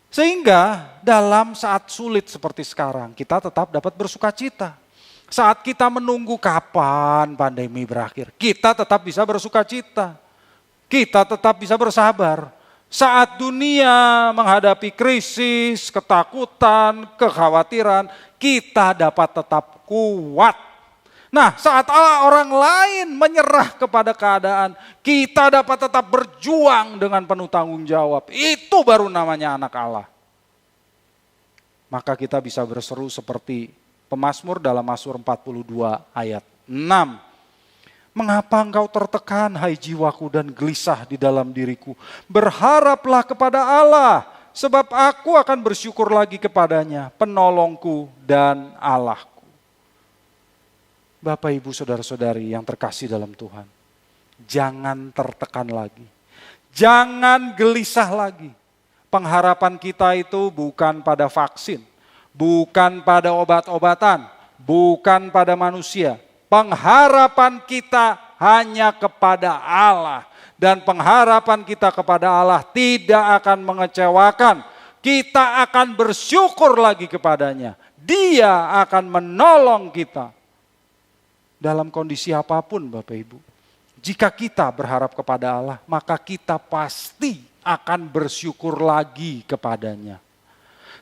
Sehingga dalam saat sulit seperti sekarang, kita tetap dapat bersuka cita. Saat kita menunggu kapan pandemi berakhir, kita tetap bisa bersuka cita. Kita tetap bisa bersabar. Saat dunia menghadapi krisis, ketakutan, kekhawatiran, kita dapat tetap kuat. Nah, saat orang lain menyerah kepada keadaan, kita dapat tetap berjuang dengan penuh tanggung jawab. Itu baru namanya anak Allah. Maka kita bisa berseru seperti pemazmur dalam Mazmur 42 ayat 6. Mengapa engkau tertekan, hai jiwaku, dan gelisah di dalam diriku? Berharaplah kepada Allah, sebab aku akan bersyukur lagi kepadanya, penolongku dan Allahku. Bapak, Ibu, Saudara-saudari yang terkasih dalam Tuhan, jangan tertekan lagi, jangan gelisah lagi. Pengharapan kita itu bukan pada vaksin, bukan pada obat-obatan, bukan pada manusia. Pengharapan kita hanya kepada Allah. Dan pengharapan kita kepada Allah tidak akan mengecewakan. Kita akan bersyukur lagi kepadanya. Dia akan menolong kita. Dalam kondisi apapun Bapak Ibu. Jika kita berharap kepada Allah, maka kita pasti akan bersyukur lagi kepadanya.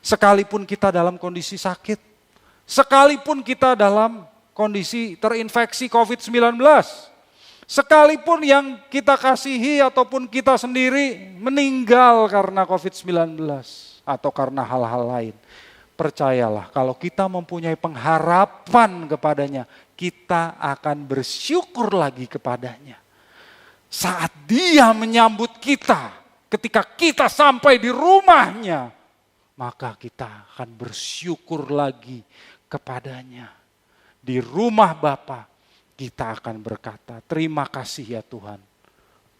Sekalipun kita dalam kondisi sakit. Sekalipun kita dalam kondisi terinfeksi COVID-19. Sekalipun yang kita kasihi ataupun kita sendiri meninggal karena COVID-19 atau karena hal-hal lain. Percayalah, kalau kita mempunyai pengharapan kepadanya, kita akan bersyukur lagi kepadanya. Saat dia menyambut kita, ketika kita sampai di rumahnya, maka kita akan bersyukur lagi kepadanya. Di rumah Bapa kita akan berkata, terima kasih ya Tuhan,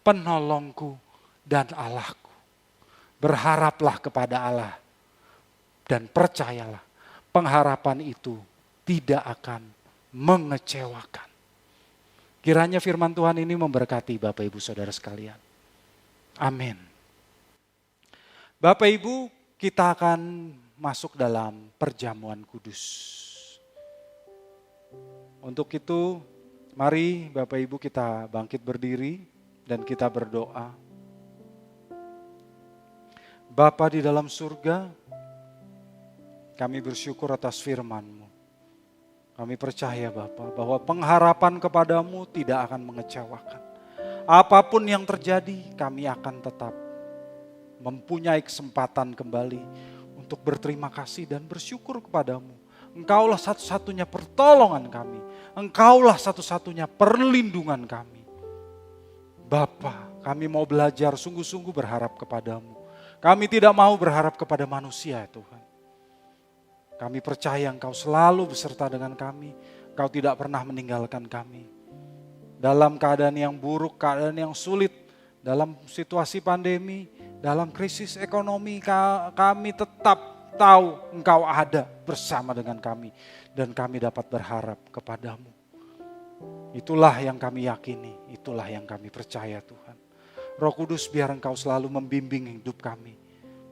penolongku dan Allahku. Berharaplah kepada Allah dan percayalah, pengharapan itu tidak akan mengecewakan. Kiranya firman Tuhan ini memberkati Bapak Ibu Saudara sekalian. Amin. Bapak Ibu, kita akan masuk dalam perjamuan kudus. Untuk itu, mari Bapak Ibu kita bangkit berdiri dan kita berdoa. Bapa di dalam surga, kami bersyukur atas firman-Mu. Kami percaya Bapa bahwa pengharapan kepadamu tidak akan mengecewakan. Apapun yang terjadi, kami akan tetap mempunyai kesempatan kembali untuk berterima kasih dan bersyukur kepadamu. Engkaulah satu-satunya pertolongan kami. Engkaulah satu-satunya perlindungan kami. Bapa, kami mau belajar sungguh-sungguh berharap kepadamu. Kami tidak mau berharap kepada manusia Tuhan. Kami percaya Engkau selalu beserta dengan kami. Engkau tidak pernah meninggalkan kami. Dalam keadaan yang buruk, keadaan yang sulit, dalam situasi pandemi, dalam krisis ekonomi, kami tetap tahu Engkau ada bersama dengan kami. Dan kami dapat berharap kepadamu. Itulah yang kami yakini, itulah yang kami percaya Tuhan. Roh Kudus, biar Engkau selalu membimbing hidup kami.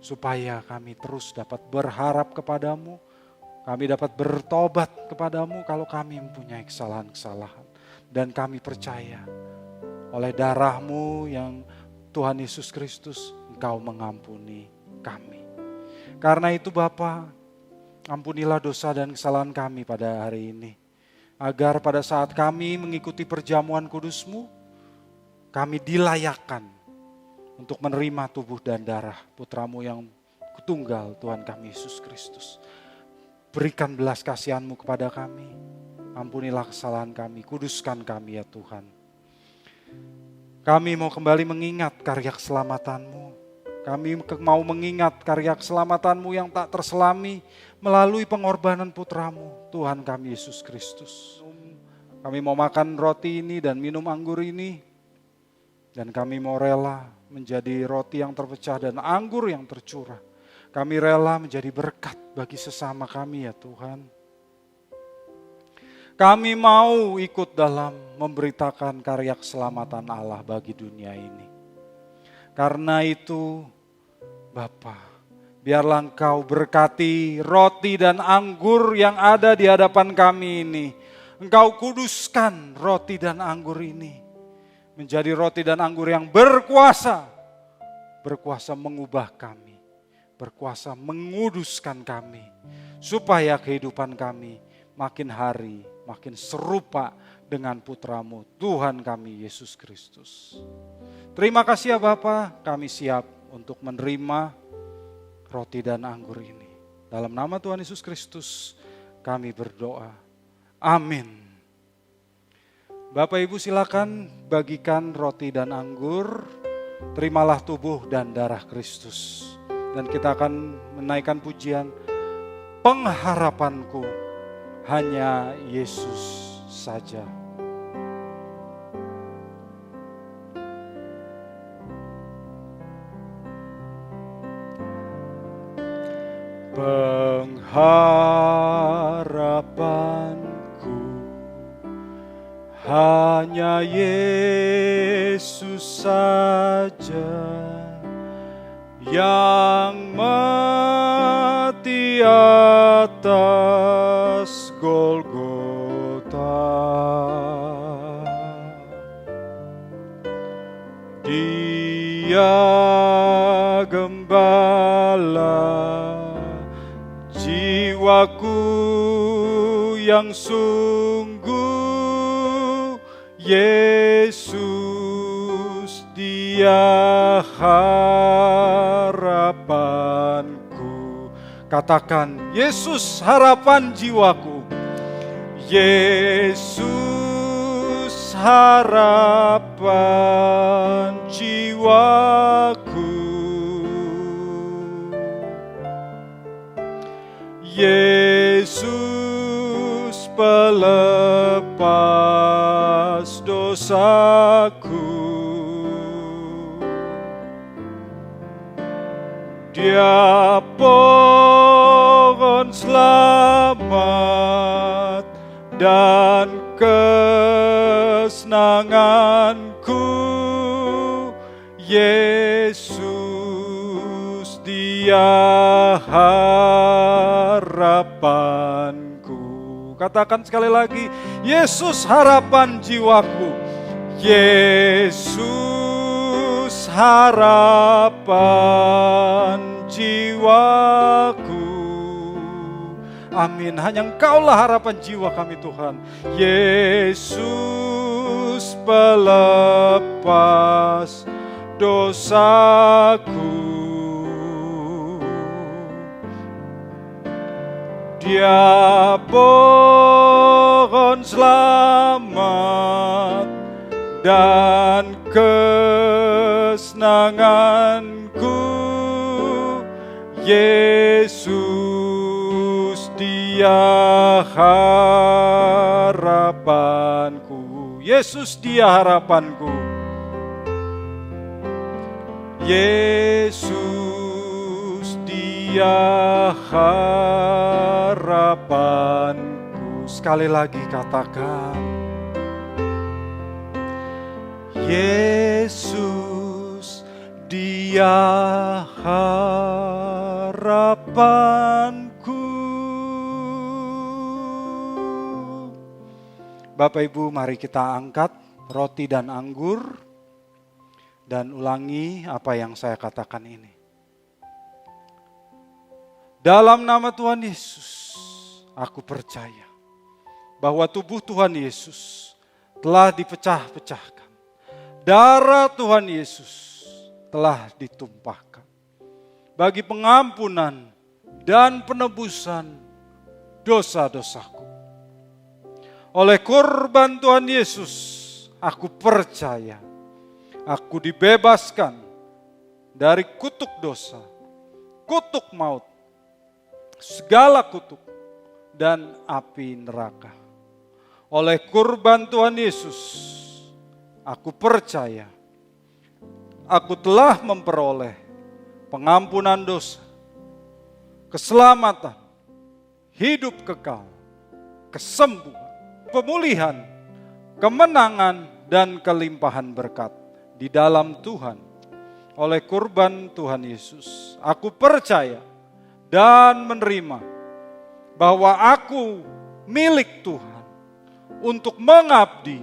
Supaya kami terus dapat berharap kepadamu. Kami dapat bertobat kepadamu kalau kami mempunyai kesalahan-kesalahan. Dan kami percaya oleh darah-Mu yang Tuhan Yesus Kristus, Engkau mengampuni kami. Karena itu Bapa, ampunilah dosa dan kesalahan kami pada hari ini. Agar pada saat kami mengikuti perjamuan kudus-Mu, kami dilayakkan untuk menerima tubuh dan darah Putra-Mu yang tunggal, Tuhan kami Yesus Kristus. Berikan belas kasihan-Mu kepada kami. Ampunilah kesalahan kami, kuduskan kami ya Tuhan. Kami mau kembali mengingat karya keselamatan-Mu. Kami mau mengingat karya keselamatan-Mu yang tak terselami melalui pengorbanan putra-Mu, Tuhan kami Yesus Kristus. Kami mau makan roti ini dan minum anggur ini, dan kami mau rela menjadi roti yang terpecah dan anggur yang tercurah. Kami rela menjadi berkat bagi sesama kami ya Tuhan. Kami mau ikut dalam memberitakan karya keselamatan Allah bagi dunia ini. Karena itu, Bapa, biarlah Engkau berkati roti dan anggur yang ada di hadapan kami ini. Engkau kuduskan roti dan anggur ini menjadi roti dan anggur yang berkuasa. Berkuasa mengubah kami, berkuasa menguduskan kami. Supaya kehidupan kami makin hari makin serupa dengan putra-Mu, Tuhan kami Yesus Kristus. Terima kasih ya Bapa, kami siap untuk menerima roti dan anggur ini. Dalam nama Tuhan Yesus Kristus kami berdoa. Amin. Bapak Ibu silakan bagikan roti dan anggur. Terimalah tubuh dan darah Kristus. Dan kita akan menaikkan pujian, pengharapanku hanya Yesus saja. Pengharapanku hanya Yesus saja, yang mati atas Golgota. Dia gembala jiwaku yang sungguh, Yesus Dia harapanku. Katakan, Yesus harapan jiwaku. Yesus harapan jiwaku. Yesus pelepas dosaku. Dia pohon selamat dan kesenanganku. Yesus Dia harapanku. Katakan sekali lagi, Yesus harapan jiwaku. Yesus harapan jiwaku. Amin. Hanya Engkaulah harapan jiwa kami Tuhan. Yesus pelepas dosaku. Dia pohon selamat dan kesenanganku. Yesus Dia harapanku. Yesus Dia harapanku. Yesus Dia harapanku. Sekali lagi katakan, Yesus Dia harapanku. Bapak Ibu, mari kita angkat roti dan anggur dan ulangi apa yang saya katakan ini. Dalam nama Tuhan Yesus, aku percaya bahwa tubuh Tuhan Yesus telah dipecah-pecahkan. Darah Tuhan Yesus telah ditumpahkan bagi pengampunan dan penebusan dosa-dosaku. Oleh kurban Tuhan Yesus, aku percaya, aku dibebaskan dari kutuk dosa, kutuk maut, segala kutuk, dan api neraka. Oleh kurban Tuhan Yesus, aku percaya, aku telah memperoleh pengampunan dosa, keselamatan, hidup kekal, kesembuhan, pemulihan, kemenangan, dan kelimpahan berkat di dalam Tuhan. Oleh kurban Tuhan Yesus, aku percaya dan menerima bahwa aku milik Tuhan untuk mengabdi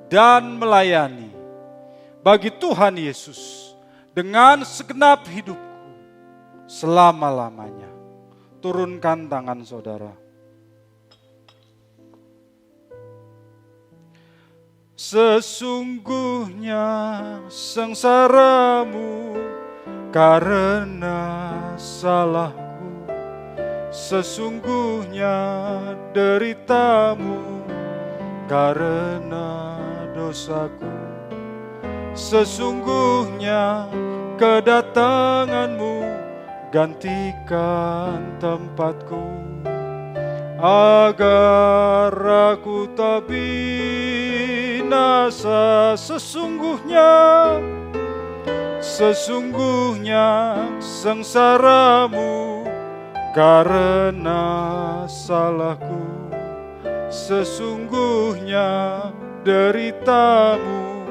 dan melayani bagi Tuhan Yesus dengan segenap hidupku selama-lamanya. Turunkan tangan saudara. Sesungguhnya sengsaramu karena salahku, sesungguhnya deritamu karena dosaku, sesungguhnya kedatanganmu gantikan tempatku, agar aku tak binasa. Sesungguhnya sengsaramu karena salahku, sesungguhnya deritamu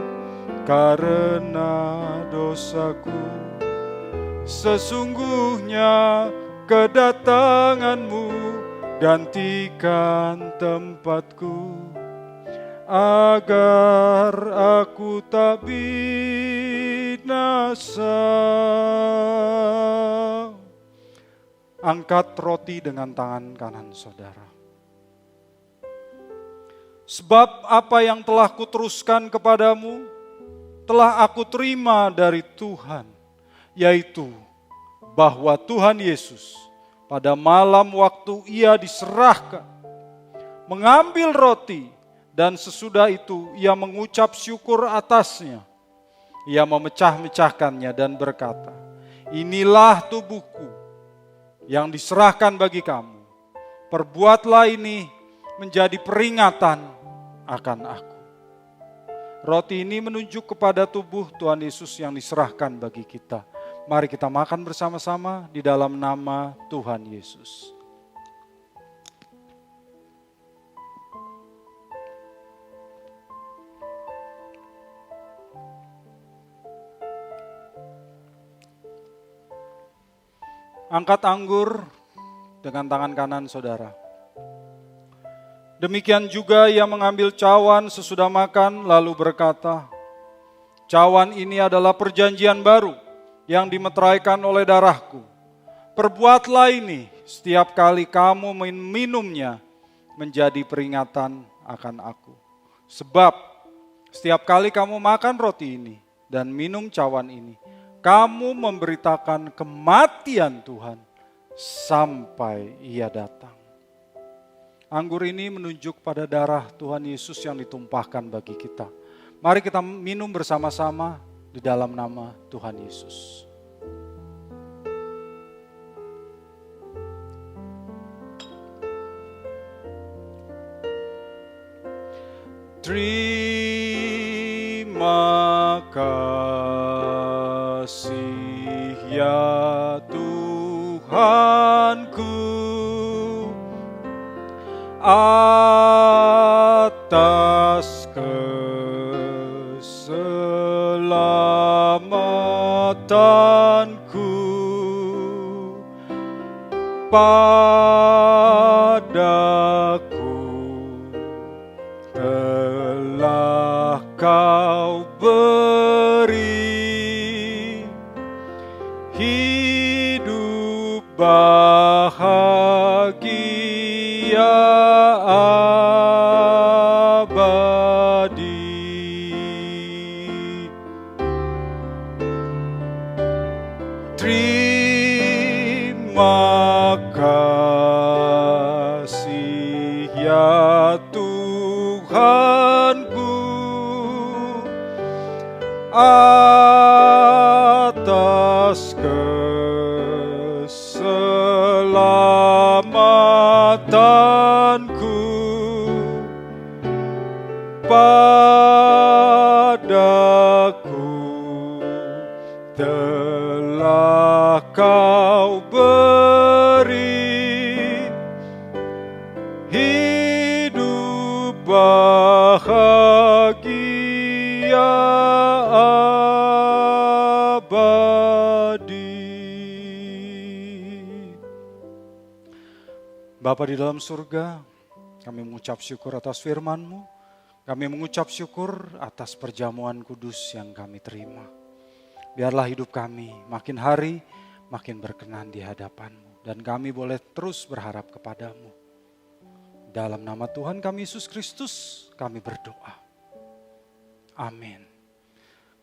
karena dosaku, sesungguhnya kedatanganmu gantikan tempatku, agar aku tak binasa. Angkat roti dengan tangan kanan saudara. Sebab apa yang telah kuteruskan kepadamu, telah aku terima dari Tuhan, yaitu bahwa Tuhan Yesus pada malam waktu ia diserahkan, mengambil roti, dan sesudah itu ia mengucap syukur atasnya. Ia memecah-mecahkannya dan berkata, inilah tubuhku yang diserahkan bagi kamu. Perbuatlah ini menjadi peringatan akan aku. Roti ini menunjuk kepada tubuh Tuhan Yesus yang diserahkan bagi kita. Mari kita makan bersama-sama di dalam nama Tuhan Yesus. Angkat anggur dengan tangan kanan saudara. Demikian juga ia mengambil cawan sesudah makan lalu berkata, cawan ini adalah perjanjian baru yang dimeteraikan oleh darahku. Perbuatlah ini setiap kali kamu minumnya menjadi peringatan akan aku. Sebab setiap kali kamu makan roti ini dan minum cawan ini, kamu memberitakan kematian Tuhan sampai ia datang. Anggur ini menunjuk pada darah Tuhan Yesus yang ditumpahkan bagi kita. Mari kita minum bersama-sama di dalam nama Tuhan Yesus. Terima kasih ya Tuhanku atas keselamatanku, padaku telah kau beri hidup bahagia abadi. Terima kasih ya Tuhan atas keselamatanku. Padaku telah Kau beri hidup bahagia abadi. Bapa di dalam surga, kami mengucap syukur atas firman-Mu. Kami mengucap syukur atas perjamuan kudus yang kami terima. Biarlah hidup kami makin hari makin berkenan di hadapan-Mu. Dan kami boleh terus berharap kepada-Mu. Dalam nama Tuhan kami Yesus Kristus kami berdoa. Amin.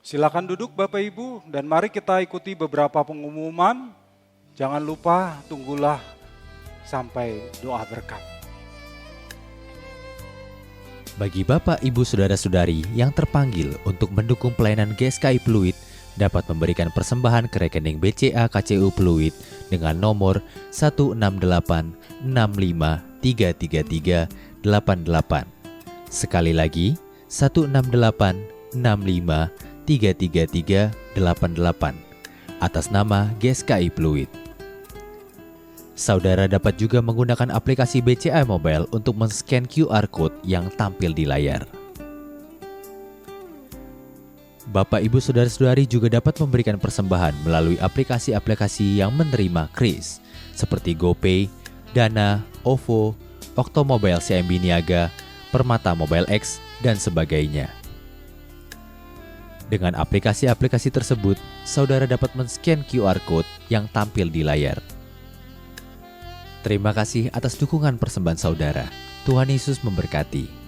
Silakan duduk Bapak Ibu dan mari kita ikuti beberapa pengumuman. Jangan lupa tunggulah sampai doa berkat. Bagi Bapak, Ibu, Saudara-saudari yang terpanggil untuk mendukung pelayanan GSKI Pluit dapat memberikan persembahan ke rekening BCA KCU Pluit dengan nomor 16865333388. Sekali lagi, 16865333388 atas nama GSKI Pluit. Saudara dapat juga menggunakan aplikasi BCA Mobile untuk men-scan QR Code yang tampil di layar. Bapak, Ibu, Saudara-saudari juga dapat memberikan persembahan melalui aplikasi-aplikasi yang menerima KRIS, seperti GoPay, Dana, OVO, Oktomobile CIMB Niaga, Permata Mobile X, dan sebagainya. Dengan aplikasi-aplikasi tersebut, saudara dapat men-scan QR Code yang tampil di layar. Terima kasih atas dukungan persembahan saudara. Tuhan Yesus memberkati.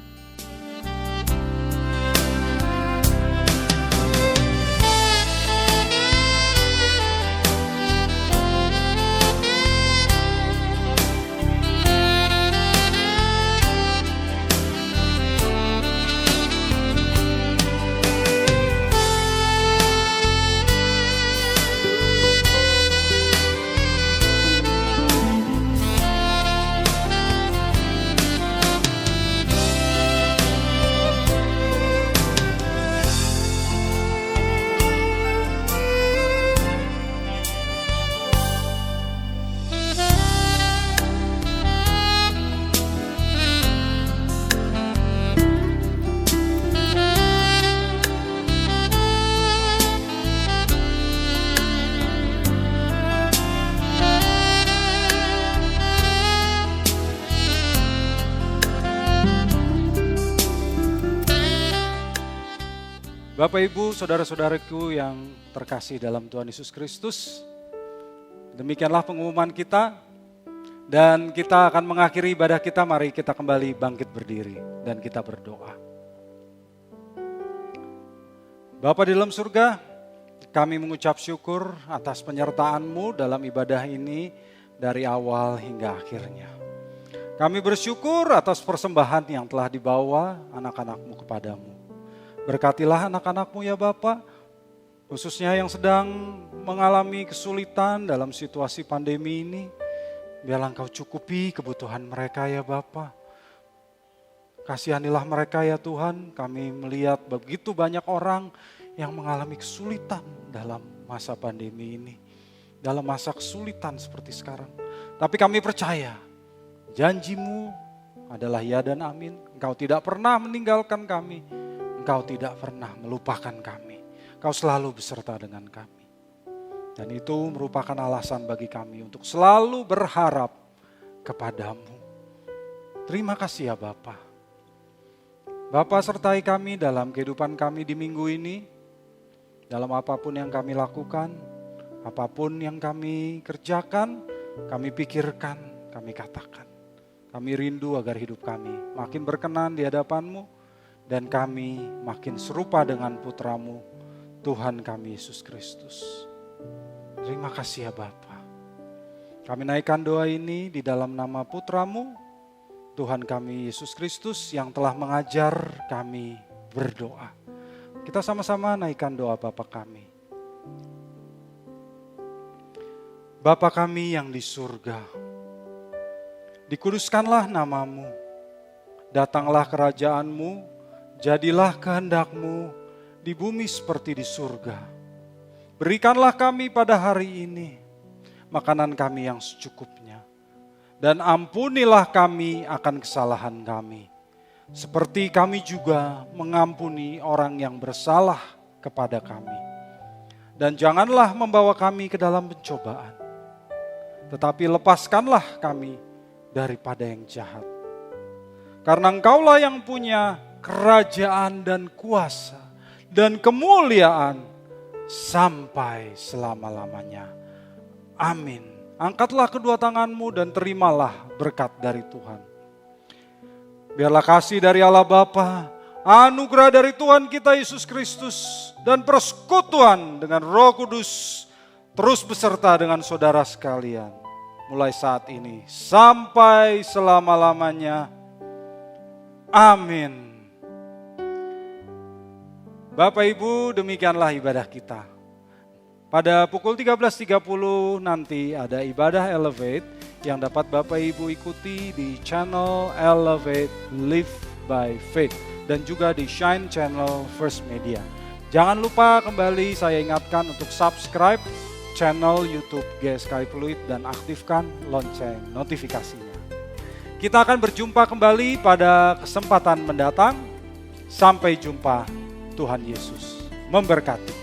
Bapak, Ibu, Saudara-saudaraku yang terkasih dalam Tuhan Yesus Kristus, demikianlah pengumuman kita dan kita akan mengakhiri ibadah kita. Mari kita kembali bangkit berdiri dan kita berdoa. Bapa di dalam surga, kami mengucap syukur atas penyertaan-Mu dalam ibadah ini dari awal hingga akhirnya. Kami bersyukur atas persembahan yang telah dibawa anak-anak-Mu kepadamu. Berkatilah anak-anak-Mu ya Bapa, khususnya yang sedang mengalami kesulitan dalam situasi pandemi ini. Biarlah Engkau cukupi kebutuhan mereka ya Bapa. Kasihanilah mereka ya Tuhan, kami melihat begitu banyak orang yang mengalami kesulitan dalam masa pandemi ini. Dalam masa kesulitan seperti sekarang. Tapi kami percaya, janji-Mu adalah ya dan amin. Engkau tidak pernah meninggalkan kami. Engkau tidak pernah melupakan kami. Engkau selalu beserta dengan kami. Dan itu merupakan alasan bagi kami untuk selalu berharap kepadamu. Terima kasih ya Bapa. Bapa sertai kami dalam kehidupan kami di minggu ini. Dalam apapun yang kami lakukan, apapun yang kami kerjakan, kami pikirkan, kami katakan. Kami rindu agar hidup kami makin berkenan di hadapan-Mu. Dan kami makin serupa dengan Putra-Mu, Tuhan kami Yesus Kristus. Terima kasih ya Bapa. Kami naikkan doa ini di dalam nama Putra-Mu, Tuhan kami Yesus Kristus yang telah mengajar kami berdoa. Kita sama-sama naikkan doa Bapa kami. Bapa kami yang di surga, dikuduskanlah namamu, datanglah kerajaan-Mu, jadilah kehendak-Mu di bumi seperti di surga. Berikanlah kami pada hari ini makanan kami yang secukupnya, dan ampunilah kami akan kesalahan kami, seperti kami juga mengampuni orang yang bersalah kepada kami. Dan janganlah membawa kami ke dalam pencobaan, tetapi lepaskanlah kami daripada yang jahat. Karena Engkaulah yang punya kerajaan dan kuasa dan kemuliaan sampai selama-lamanya. Amin. Angkatlah kedua tanganmu dan terimalah berkat dari Tuhan. Biarlah kasih dari Allah Bapa, anugerah dari Tuhan kita Yesus Kristus, dan persekutuan dengan Roh Kudus terus beserta dengan saudara sekalian, mulai saat ini sampai selama-lamanya. Amin. Bapak Ibu, demikianlah ibadah kita. Pada pukul 13.30 nanti ada ibadah Elevate yang dapat Bapak Ibu ikuti di channel Elevate Live by Faith dan juga di Shine Channel First Media. Jangan lupa kembali saya ingatkan untuk subscribe channel YouTube GSKI Pluit dan aktifkan lonceng notifikasinya. Kita akan berjumpa kembali pada kesempatan mendatang. Sampai jumpa. Tuhan Yesus memberkati.